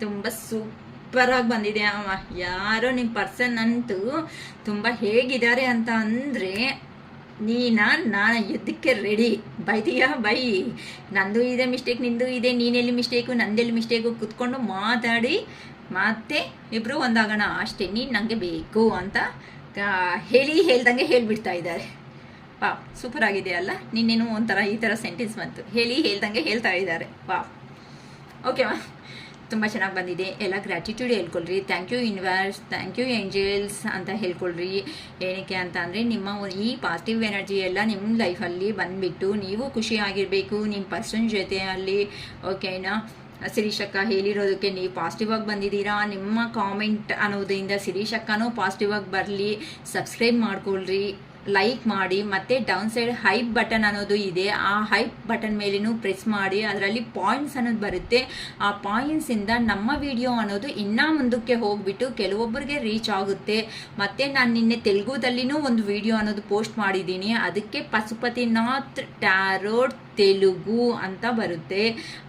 ತುಂಬ ಸೂಪರಾಗಿ ಬಂದಿದೆ ಅಮ್ಮ. ಯಾರೋ ನಿಮ್ಮ ಪರ್ಸನ್ ಅಂತೂ ತುಂಬ ಹೇಗಿದ್ದಾರೆ ಅಂತ ಅಂದರೆ ನಾನು ಯುದ್ಧಕ್ಕೆ ರೆಡಿ. ಬೈತೀಯಾ ಬೈ, ನಂದು ಇದೆ ಮಿಸ್ಟೇಕ್, ನಿಂದು ಇದೆ, ನೀನೆಲ್ಲಿ ಮಿಸ್ಟೇಕು ನಂದೆಲ್ಲಿ ಮಿಸ್ಟೇಕು, ಕುತ್ಕೊಂಡು ಮಾತಾಡಿ ಮತ್ತೆ ಇಬ್ಬರು ಒಂದಾಗೋಣ ಅಷ್ಟೇ. ನೀನು ನನಗೆ ಬೇಕು ಅಂತ ಹೇಳ್ದಂಗೆ ಹೇಳಿಬಿಡ್ತಾ ಇದ್ದಾರೆ. ವಾ ಸೂಪರ್ ಆಗಿದೆ ಅಲ್ಲ. ನಿನ್ನೇನು ಒಂಥರ ಈ ಥರ ಸೆಂಟೆನ್ಸ್ ಬಂತು, ಹೇಳ್ದಂಗೆ ಹೇಳ್ತಾ ಇದ್ದಾರೆ. ವಾ ಓಕೆ ಮಾ, ತುಂಬ ಚೆನ್ನಾಗಿ ಬಂದಿದೆ. ಎಲ್ಲ ಗ್ರ್ಯಾಟಿಟ್ಯೂಡ್ ಹೇಳ್ಕೊಳ್ರಿ. Thank you universe, thank you angels ಅಂತ ಹೇಳ್ಕೊಳ್ರಿ. ಏನಕ್ಕೆ ಅಂತ ಅಂದರೆ ನಿಮ್ಮ ಈ ಪಾಸಿಟಿವ್ ಎನರ್ಜಿ ಎಲ್ಲ ನಿಮ್ಮ ಲೈಫಲ್ಲಿ ಬಂದುಬಿಟ್ಟು ನೀವು ಖುಷಿಯಾಗಿರಬೇಕು ನಿಮ್ಮ ಪರ್ಸನ್ ಜೊತೆಯಲ್ಲಿ, ಓಕೆನಾ. ಶಿರೀಷಕ್ಕ ಹೇಳಿರೋದಕ್ಕೆ ನೀವು ಪಾಸಿಟಿವ್ ಆಗಿ ಬಂದಿದ್ದೀರಾ. ನಿಮ್ಮ ಕಾಮೆಂಟ್ ಅನ್ನೋದ್ರಿಂದ ಶಿರೀಷಕ್ಕನೂ ಪಾಸಿಟಿವ್ ಆಗಿ ಬರಲಿ. ಸಬ್ಸ್ಕ್ರೈಬ್ ಮಾಡ್ಕೊಳ್ರಿ, ಲೈಕ್ ಮಾಡಿ, ಮತ್ತು ಡೌನ್ ಸೈಡ್ ಹೈಪ್ ಬಟನ್ ಅನ್ನೋದು ಇದೆ. ಆ ಹೈಪ್ ಬಟನ್ ಮೇಲೇನೂ ಪ್ರೆಸ್ ಮಾಡಿ, ಅದರಲ್ಲಿ ಪಾಯಿಂಟ್ಸ್ ಅನ್ನೋದು ಬರುತ್ತೆ. ಆ ಪಾಯಿಂಟ್ಸಿಂದ ನಮ್ಮ ವಿಡಿಯೋ ಅನ್ನೋದು ಇನ್ನೂ ಮುಂದಕ್ಕೆ ಹೋಗ್ಬಿಟ್ಟು ಕೆಲವೊಬ್ಬರಿಗೆ ರೀಚ್ ಆಗುತ್ತೆ. ಮತ್ತು ನಾನು ನಿನ್ನೆ ತೆಲುಗುದಲ್ಲಿನೂ ಒಂದು ವಿಡಿಯೋ ಅನ್ನೋದು ಪೋಸ್ಟ್ ಮಾಡಿದ್ದೀನಿ. ಅದಕ್ಕೆ ಪಶುಪತಿನಾಥ್ ಟ್ಯಾರೋಟ್ ತೆಲುಗು ಅಂತ ಬರುತ್ತೆ.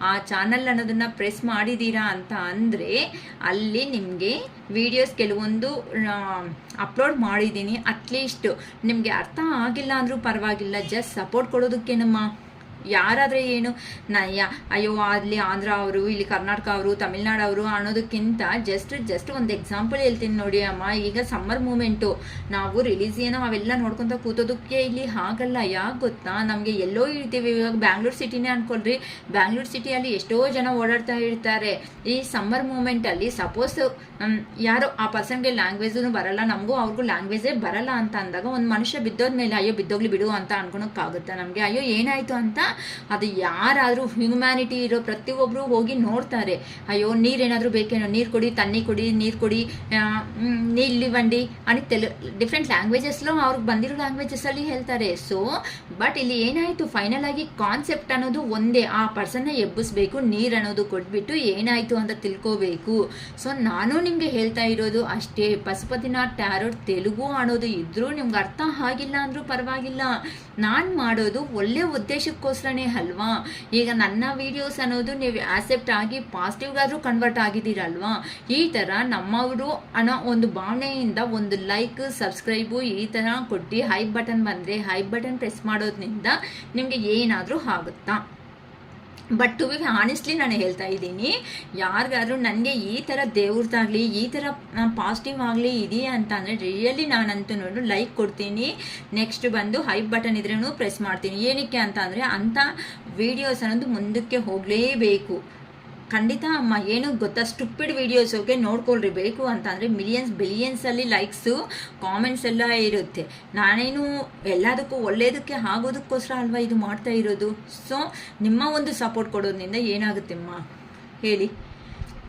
ಆ ಚಾನಲ್ ಅನ್ನೋದನ್ನು ಪ್ರೆಸ್ ಮಾಡಿದ್ದೀರಾ ಅಂತ ಅಂದರೆ ಅಲ್ಲಿ ನಿಮಗೆ ವಿಡಿಯೋಸ್ ಕೆಲವೊಂದು ಅಪ್ಲೋಡ್ ಮಾಡಿದ್ದೀನಿ. ಅಟ್ಲೀಸ್ಟ್ ನಿಮಗೆ ಅರ್ಥ ಆಗಿಲ್ಲ ಅಂದರೂ ಪರವಾಗಿಲ್ಲ, ಜಸ್ಟ್ ಸಪೋರ್ಟ್ ಕೊಡೋದಕ್ಕೆ ನಮ್ಮ ಯಾರಾದರೆ ಏನು ಅಯ್ಯೋ ಅಲ್ಲಿ ಆಂಧ್ರ ಅವರು, ಇಲ್ಲಿ ಕರ್ನಾಟಕ ಅವರು, ತಮಿಳ್ನಾಡು ಅವರು ಅನ್ನೋದಕ್ಕಿಂತ ಜಸ್ಟ್ ಒಂದು ಎಕ್ಸಾಂಪಲ್ ಹೇಳ್ತೀನಿ ನೋಡಿ ಅಮ್ಮ. ಈಗ ಸಮ್ಮರ್ ಮೂಮೆಂಟು ನಾವು ರಿಲೀಸ್ ಏನೋ ಅವೆಲ್ಲ ನೋಡ್ಕೊತ ಕೂತೋದಕ್ಕೆ ಇಲ್ಲಿ ಆಗಲ್ಲ. ಯಾಕೆ ಗೊತ್ತಾ, ನಮಗೆ ಎಲ್ಲೋ ಇರ್ತೀವಿ. ಇವಾಗ ಬ್ಯಾಂಗ್ಳೂರು ಸಿಟಿನೇ ಅನ್ಕೊಳ್ರಿ, ಬ್ಯಾಂಗ್ಳೂರು ಸಿಟಿಯಲ್ಲಿ ಎಷ್ಟೋ ಜನ ಓಡಾಡ್ತಾ ಇರ್ತಾರೆ. ಈ ಸಮ್ಮರ್ ಮೂಮೆಂಟಲ್ಲಿ ಸಪೋಸ್ ಯಾರೋ ಆ ಪರ್ಸನ್ಗೆ ಲ್ಯಾಂಗ್ವೇಜೂ ಬರಲ್ಲ, ನಮಗೂ ಅವ್ರಿಗೂ ಲ್ಯಾಂಗ್ವೇಜೇ ಬರಲ್ಲ ಅಂತ ಅಂದಾಗ ಒಂದು ಮನುಷ್ಯ ಬಿದ್ದೋದ್ಮೇಲೆ ಅಯ್ಯೋ ಬಿದ್ದೋಗ್ಲಿ ಬಿಡು ಅಂತ ಅನ್ಕೊಳಕ್ಕಾಗುತ್ತೆ ನಮಗೆ. ಅಯ್ಯೋ ಏನಾಯಿತು ಅಂತ ಅದು ಯಾರಾದರೂ ಹ್ಯೂಮ್ಯಾನಿಟಿ ಇರೋ ಪ್ರತಿಯೊಬ್ಬರು ಹೋಗಿ ನೋಡ್ತಾರೆ. ಅಯ್ಯೋ ನೀರೇನಾದರೂ ಬೇಕೇನೋ, ನೀರು ಕೊಡಿ, ತಣ್ಣಿ ಕೊಡಿ, ನೀರು ಕೊಡಿ, ನೀಲ್ಲಿವಂಡಿ అని ಡಿಫ್ರೆಂಟ್ ಲ್ಯಾಂಗ್ವೇಜಸ್ಲು ಅವ್ರಿಗೆ ಬಂದಿರೋ ಲ್ಯಾಂಗ್ವೇಜಸ್ಸಲ್ಲಿ ಹೇಳ್ತಾರೆ. ಸೊ ಬಟ್ ಇಲ್ಲಿ ಏನಾಯಿತು, ಫೈನಲ್ ಆಗಿ ಕಾನ್ಸೆಪ್ಟ್ ಅನ್ನೋದು ಒಂದೇ, ಆ ಪರ್ಸನ್ನ ಎಬ್ಬಿಸ್ಬೇಕು, ನೀರು ಅನ್ನೋದು ಕೊಟ್ಬಿಟ್ಟು ಏನಾಯಿತು ಅಂತ ತಿಳ್ಕೋಬೇಕು. ಸೊ ನಾನು ನಿಮಗೆ ಹೇಳ್ತಾ ಇರೋದು ಅಷ್ಟೇ. ಪಶುಪತಿನಾಥ್ ಟ್ಯಾರೋಟ್ ತೆಲುಗು ಅನ್ನೋದು ಇದ್ರೂ ನಿಮ್ಗೆ ಅರ್ಥ ಆಗಿಲ್ಲ ಅಂದರೂ ಪರವಾಗಿಲ್ಲ, ನಾನು ಮಾಡೋದು ಒಳ್ಳೆ ಉದ್ದೇಶಕ್ಕೋಸ್ಕರನೇ ಅಲ್ವಾ. ಈಗ ನನ್ನ ವಿಡಿಯೋಸ್ ಅನ್ನೋದು ನೀವು ಆಕ್ಸೆಪ್ಟ್ ಆಗಿ ಪಾಸಿಟಿವ್ಗಾದರೂ ಕನ್ವರ್ಟ್ ಆಗಿದ್ದೀರಲ್ವಾ. ಈ ಥರ ನಮ್ಮವರು ಅನ್ನೋ ಒಂದು ಭಾವನೆಯಿಂದ ಒಂದು ಲೈಕ್, ಸಬ್ಸ್ಕ್ರೈಬು ಈ ಥರ ಕೊಟ್ಟು ಹೈಪ್ ಬಟನ್ ಬಂದರೆ ಹೈಪ್ ಬಟನ್ ಪ್ರೆಸ್ ಮಾಡೋದ್ರಿಂದ ನಿಮಗೆ ಏನಾದರೂ ಆಗುತ್ತಾ? ಬಟ್ ಟು ಬಿ ಆನೆಸ್ಟ್ಲಿ ನಾನು ಹೇಳ್ತಾ ಇದ್ದೀನಿ, ಯಾರಿಗಾದ್ರೂ ನನಗೆ ಈ ಥರ ದೇವ್ರದ್ದಾಗಲಿ ಈ ಥರ ಪಾಸಿಟಿವ್ ಆಗಲಿ ಇದೆಯಾ ಅಂತ ಅಂದರೆ ರಿಯಲಿ ನಾನಂತೂ ನೋಡು ಲೈಕ್ ಕೊಡ್ತೀನಿ. ನೆಕ್ಸ್ಟ್ ಬಂದು ಹೈಪ್ ಬಟನ್ ಇದ್ರೂ ಪ್ರೆಸ್ ಮಾಡ್ತೀನಿ. ಏನಕ್ಕೆ ಅಂತ ಅಂದರೆ ಅಂಥ ವೀಡಿಯೋಸ್ ಅನ್ನೋದು ಮುಂದಕ್ಕೆ ಹೋಗಲೇಬೇಕು. ಖಂಡಿತ ಅಮ್ಮ. ಏನು ಗೊತ್ತಾ, ಸ್ಟುಪಿಡ್ ವೀಡಿಯೋಸ್ ಓಕೆ ನೋಡ್ಕೊಳ್ರಿ. ಬೇಕು ಅಂತ ಅಂದರೆ ಬಿಲಿಯನ್ಸಲ್ಲಿ ಲೈಕ್ಸು ಕಾಮೆಂಟ್ಸ್ ಎಲ್ಲ ಇರುತ್ತೆ. ನಾನೇನು ಎಲ್ಲದಕ್ಕೂ ಒಳ್ಳೆಯದಕ್ಕೆ ಆಗೋದಕ್ಕೋಸ್ಕರ ಅಲ್ವಾ ಇದು ಮಾಡ್ತಾ ಇರೋದು. ಸೊ ನಿಮ್ಮ ಒಂದು ಸಪೋರ್ಟ್ ಕೊಡೋದ್ರಿಂದ ಏನಾಗುತ್ತೆ ಅಮ್ಮ ಹೇಳಿ.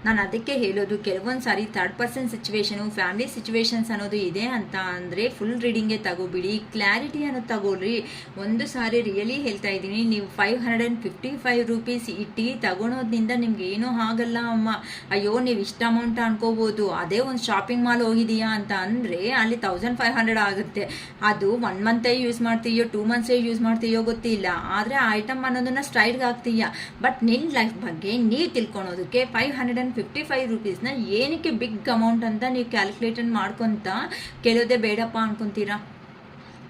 ನಾನು ಅದಕ್ಕೆ ಹೇಳೋದು, ಕೆಲವೊಂದು ಸಾರಿ third person situation, family situations ಅನ್ನೋದು ಇದೆ ಅಂತ ಅಂದರೆ ಫುಲ್ ರೀಡಿಂಗೇ ತಗೋಬಿಡಿ, ಕ್ಲಾರಿಟಿ ಅನ್ನೋದು ತಗೊಳ್ರಿ. ಒಂದು ಸಾರಿ ರಿಯಲಿ ಹೇಳ್ತಾ ಇದ್ದೀನಿ, ನೀವು 555 ರೂಪೀಸ್ ಈ ಟೀ ತಗೊಳೋದ್ರಿಂದ ನಿಮ್ಗೆ ಏನೂ ಆಗಲ್ಲ ಅಮ್ಮ. ಅಯ್ಯೋ ನೀವು ಇಷ್ಟ ಅಮೌಂಟ್ ಅನ್ಕೋಬೋದು. ಅದೇ ಒಂದು ಶಾಪಿಂಗ್ ಮಾಲ್ ಹೋಗಿದೀಯಾ ಅಂತ ಅಂದರೆ ಅಲ್ಲಿ 1500 ಆಗುತ್ತೆ. ಅದು 1 ಮಂತೇ ಯೂಸ್ ಮಾಡ್ತೀಯೋ 2 ಮಂತ್ಸೇ ಯೂಸ್ ಮಾಡ್ತೀಯೋ ಗೊತ್ತಿಲ್ಲ. ಆದರೆ ಆ ಐಟಮ್ ಅನ್ನೋದನ್ನು ಸ್ಟ್ರೈಟ್ಗೆ ಹಾಕ್ತೀಯ. ಬಟ್ ನಿನ್ನ ಲೈಫ್ ಬಗ್ಗೆ ನೀವು ತಿಳ್ಕೊಳೋದಕ್ಕೆ 555 ರೂಪೀಸ್ನ ಏನಕ್ಕೆ ಬಿಗ್ ಅಮೌಂಟ್ ಅಂತ ನೀವು ಕ್ಯಾಲ್ಕುಲೇಟರ್ ಮಾಡ್ಕೊತ ಕೆಲವುದೇ ಬೇಡಪ್ಪ ಅನ್ಕೊತೀರಾ.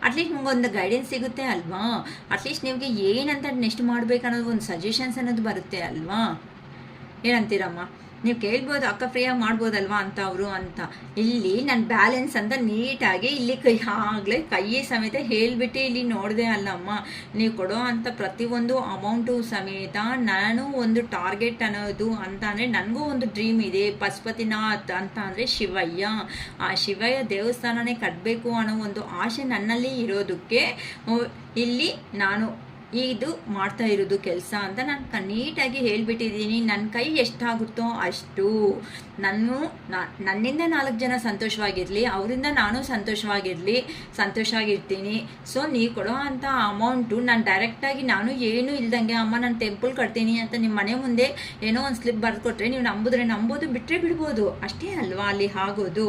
ಅಟ್ಲೀಸ್ಟ್ ನಿಮ್ಗೊಂದು ಗೈಡೆನ್ಸ್ ಸಿಗುತ್ತೆ ಅಲ್ವಾ. ಅಟ್ಲೀಸ್ಟ್ ನಿಮಗೆ ಏನಂತ ನೆಕ್ಸ್ಟ್ ಮಾಡ್ಬೇಕನ್ನೋದು ಒಂದು ಸಜೆಷನ್ಸ್ ಅನ್ನೋದು ಬರುತ್ತೆ ಅಲ್ವಾ. ಏನಂತೀರಮ್ಮ? ನೀವು ಕೇಳ್ಬೋದು, ಅಕ್ಕ ಫ್ರೀಯಾಗಿ ಮಾಡ್ಬೋದಲ್ವಾ ಅಂತ ಅವರು ಅಂತ. ಇಲ್ಲಿ ನನ್ನ ಬ್ಯಾಲೆನ್ಸ್ ಅಂತ ನೀಟಾಗಿ ಇಲ್ಲಿ ಆಗಲೇ ಕೈ ಸಮೇತ ಹೇಳಿಬಿಟ್ಟು ಇಲ್ಲಿ ನೋಡಿದೆ ಅಲ್ಲಮ್ಮ. ನೀವು ಕೊಡೋ ಅಂಥ ಪ್ರತಿಯೊಂದು ಅಮೌಂಟು ಸಮೇತ ನಾನು ಒಂದು ಟಾರ್ಗೆಟ್ ಅನ್ನೋದು ಅಂತ ಅಂದರೆ ನನಗೂ ಒಂದು ಡ್ರೀಮ್ ಇದೆ. ಪಶುಪತಿನಾಥ್ ಅಂತ ಅಂದರೆ ಶಿವಯ್ಯ. ಆ ಶಿವಯ್ಯ ದೇವಸ್ಥಾನನೇ ಕಟ್ಟಬೇಕು ಅನ್ನೋ ಒಂದು ಆಸೆ ನನ್ನಲ್ಲಿ ಇರೋದಕ್ಕೆ ಇಲ್ಲಿ ನಾನು ಇದು ಮಾಡ್ತಾ ಇರೋದು ಕೆಲಸ ಅಂತ ನಾನು ನೀಟಾಗಿ ಹೇಳಿಬಿಟ್ಟಿದ್ದೀನಿ. ನನ್ನ ಕೈ ಎಷ್ಟಾಗುತ್ತೋ ಅಷ್ಟು ನನ್ನಿಂದ 4 ಜನ ಸಂತೋಷವಾಗಿರಲಿ, ಅವರಿಂದ ನಾನು ಸಂತೋಷವಾಗಿರ್ತೀನಿ. ಸೊ ನೀವು ಕೊಡೋ ಅಂಥ ಅಮೌಂಟು ನಾನು ಡೈರೆಕ್ಟಾಗಿ ನಾನು ಏನೂ ಇಲ್ದಂಗೆ ಅಮ್ಮ ನಾನು ಟೆಂಪಲ್ ಕಟ್ತೀನಿ ಅಂತ ನಿಮ್ಮ ಮನೆ ಮುಂದೆ ಏನೋ ಒಂದು ಸ್ಲಿಪ್ ಬರೆದು ಕೊಟ್ಟರೆ ನೀವು ನಂಬೋದು ಬಿಟ್ಟರೆ ಬಿಡ್ಬೋದು, ಅಷ್ಟೇ ಅಲ್ವಾ ಅಲ್ಲಿ ಆಗೋದು.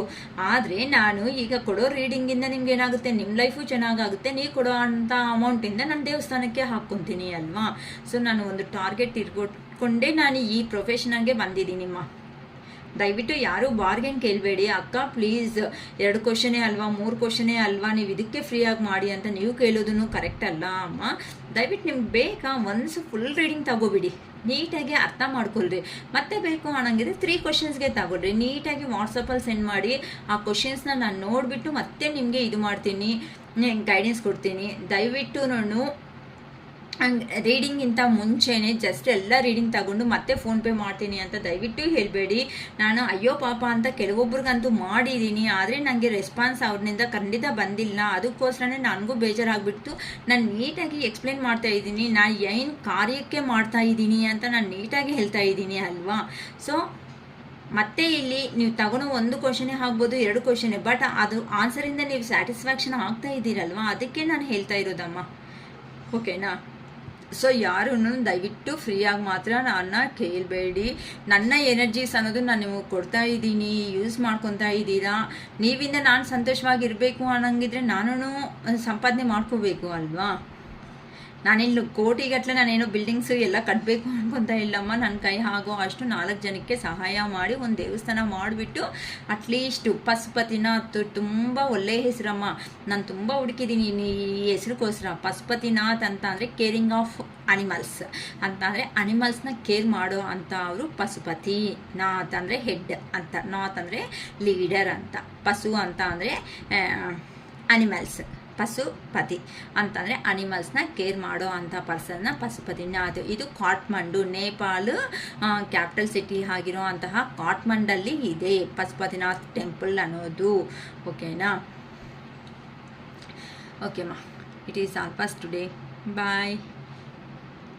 ಆದರೆ ನಾನು ಈಗ ಕೊಡೋ ರೀಡಿಂಗಿಂದ ನಿಮ್ಗೆ ಏನಾಗುತ್ತೆ, ನಿಮ್ಮ ಲೈಫು ಚೆನ್ನಾಗಾಗುತ್ತೆ. ನೀವು ಕೊಡೋ ಅಂಥ ಅಮೌಂಟಿಂದ ನಾನು ದೇವಸ್ಥಾನಕ್ಕೆ ಹಾಕ್ಕೊತೀನಿ ಅಲ್ವಾ. ಸೊ ನಾನು ಒಂದು ಟಾರ್ಗೆಟ್ ಇಟ್ಕೊಂಡೇ ನಾನು ಈ ಪ್ರೊಫೆಷನ್ಗೆ ಬಂದಿದ್ದೀನಿಮ್ಮ. ದಯವಿಟ್ಟು ಯಾರೂ ಬಾರ್ಗೇನ್ ಕೇಳಬೇಡಿ. ಅಕ್ಕ ಪ್ಲೀಸ್ 2 ಕ್ವಶನೇ ಅಲ್ವಾ 3 ಕ್ವಶನೇ ಅಲ್ವಾ ನೀವು ಇದಕ್ಕೆ ಫ್ರೀಯಾಗಿ ಮಾಡಿ ಅಂತ ನೀವು ಕೇಳೋದನ್ನು ಕರೆಕ್ಟ್ ಅಲ್ಲ ಅಮ್ಮ. ದಯವಿಟ್ಟು ನಿಮ್ಗೆ ಬೇಕಾ ಒನ್ಸ್ ಫುಲ್ ರೀಡಿಂಗ್ ತಗೋಬಿಡಿ, ನೀಟಾಗಿ ಅರ್ಥ ಮಾಡ್ಕೊಳ್ರಿ. ಮತ್ತೆ ಬೇಕು ಅನ್ನಂಗಿದ್ರೆ 3 ಕ್ವಶನ್ಸ್ಗೆ ತಗೊಳ್ರಿ. ನೀಟಾಗಿ ವಾಟ್ಸಪ್ಪಲ್ಲಿ ಸೆಂಡ್ ಮಾಡಿ ಆ ಕ್ವಶನ್ಸ್ನ ನಾನು ನೋಡಿಬಿಟ್ಟು ಮತ್ತೆ ನಿಮಗೆ ಇದು ಮಾಡ್ತೀನಿ, ಗೈಡೆನ್ಸ್ ಕೊಡ್ತೀನಿ. ದಯವಿಟ್ಟು ನಾನು ರೀಡಿಂಗಿಂತ ಮುಂಚೆನೇ ಜಸ್ಟ್ ಎಲ್ಲ ರೀಡಿಂಗ್ ತಗೊಂಡು ಮತ್ತೆ ಫೋನ್ಪೇ ಮಾಡ್ತೀನಿ ಅಂತ ದಯವಿಟ್ಟು ಹೇಳಬೇಡಿ. ನಾನು ಅಯ್ಯೋ ಪಾಪ ಅಂತ ಕೆಲವೊಬ್ರಿಗಂತೂ ಮಾಡಿದ್ದೀನಿ, ಆದರೆ ನನಗೆ ರೆಸ್ಪಾನ್ಸ್ ಅವ್ರನಿಂದ ಖಂಡಿತ ಬಂದಿಲ್ಲ. ಅದಕ್ಕೋಸ್ಕರನೇ ನನಗೂ ಬೇಜಾರಾಗ್ಬಿಟ್ಟು ನಾನು ನೀಟಾಗಿ ಎಕ್ಸ್ಪ್ಲೇನ್ ಮಾಡ್ತಾ ಇದ್ದೀನಿ. ನಾನು ಏನು ಕಾರ್ಯಕ್ಕೆ ಮಾಡ್ತಾ ಇದ್ದೀನಿ ಅಂತ ನಾನು ನೀಟಾಗಿ ಹೇಳ್ತಾ ಇದ್ದೀನಿ ಅಲ್ವಾ. ಸೊ ಮತ್ತೆ ಇಲ್ಲಿ ನೀವು ತಗೊಳ್ಳೋ 1 ಕ್ವಶನೇ ಆಗ್ಬೋದು 2 ಕ್ವಶನೇ, ಬಟ್ ಅದು ಆನ್ಸರಿಂದ ನೀವು ಸ್ಯಾಟಿಸ್ಫ್ಯಾಕ್ಷನ್ ಆಗ್ತಾ ಇದ್ದೀರಲ್ವ, ಅದಕ್ಕೆ ನಾನು ಹೇಳ್ತಾ ಇರೋದಮ್ಮ. ಓಕೆನಾ? ಸೊ ಯಾರೂ ದಯವಿಟ್ಟು ಫ್ರೀಯಾಗಿ ಮಾತ್ರ ನನ್ನ ಕೇಳಬೇಡಿ. ನನ್ನ ಎನರ್ಜೀಸ್ ಅನ್ನೋದು ನಾನು ನಿಮಗೆ ಕೊಡ್ತಾ ಇದ್ದೀನಿ, ಯೂಸ್ ಮಾಡ್ಕೊತಾ ಇದ್ದೀರಾ. ನೀವಿಂದ ನಾನು ಸಂತೋಷವಾಗಿರಬೇಕು ಅನ್ನಂಗಿದ್ರೆ ನಾನು ಸಂಪಾದನೆ ಮಾಡ್ಕೋಬೇಕು ಅಲ್ವಾ. ನಾನಿಲ್ಲಿ ಕೋಟಿಗಟ್ಟಲೆ ನಾನೇನೋ ಬಿಲ್ಡಿಂಗ್ಸು ಎಲ್ಲ ಕಟ್ಟಬೇಕು ಅನ್ಕೊತಾ ಇಲ್ಲಮ್ಮ. ನನ್ನ ಕೈ ಆಗೋ ಅಷ್ಟು 4 ಜನಕ್ಕೆ ಸಹಾಯ ಮಾಡಿ ಒಂದು ದೇವಸ್ಥಾನ ಮಾಡಿಬಿಟ್ಟು ಅಟ್ಲೀಸ್ಟ್ ಪಶುಪತಿನಾಥ್ ತುಂಬ ಒಳ್ಳೆಯ ಹೆಸರಮ್ಮ. ನಾನು ತುಂಬ ಹುಡುಕಿದ್ದೀನಿ ಈ ಹೆಸರಿಗೋಸ್ಕರ. ಪಶುಪತಿನಾಥ್ ಅಂತ ಅಂದರೆ ಕೇರಿಂಗ್ ಆಫ್ ಅನಿಮಲ್ಸ್ ಅಂತ ಅಂದರೆ ಅನಿಮಲ್ಸ್ನ ಕೇರ್ ಮಾಡೋ ಅಂತ ಅವರು ಪಶುಪತಿ. ನಾಥ್ ಅಂದರೆ ಹೆಡ್ ಅಂತ, ನಾಥ್ ಅಂದರೆ ಲೀಡರ್ ಅಂತ, ಪಶು ಅಂತ ಅಂದರೆ ಅನಿಮಲ್ಸ್, ಪಶುಪತಿ ಅಂತಂದರೆ ಅನಿಮಲ್ಸ್ನ ಕೇರ್ ಮಾಡೋ ಅಂಥ ಪರ್ಸನ್ನ ಪಶುಪತಿನಾಥ್. ಇದು ಕಾಠ್ಮಂಡು, ನೇಪಾಳ ಕ್ಯಾಪಿಟಲ್ ಸಿಟಿ ಆಗಿರೋ ಅಂತಹ ಕಾಠ್ಮಂಡಲ್ಲಿ ಇದೆ ಪಶುಪತಿನಾಥ್ ಟೆಂಪಲ್ ಅನ್ನೋದು. ಓಕೆನಾ? ಓಕೆಮ್ಮ, it is all for today. Bye.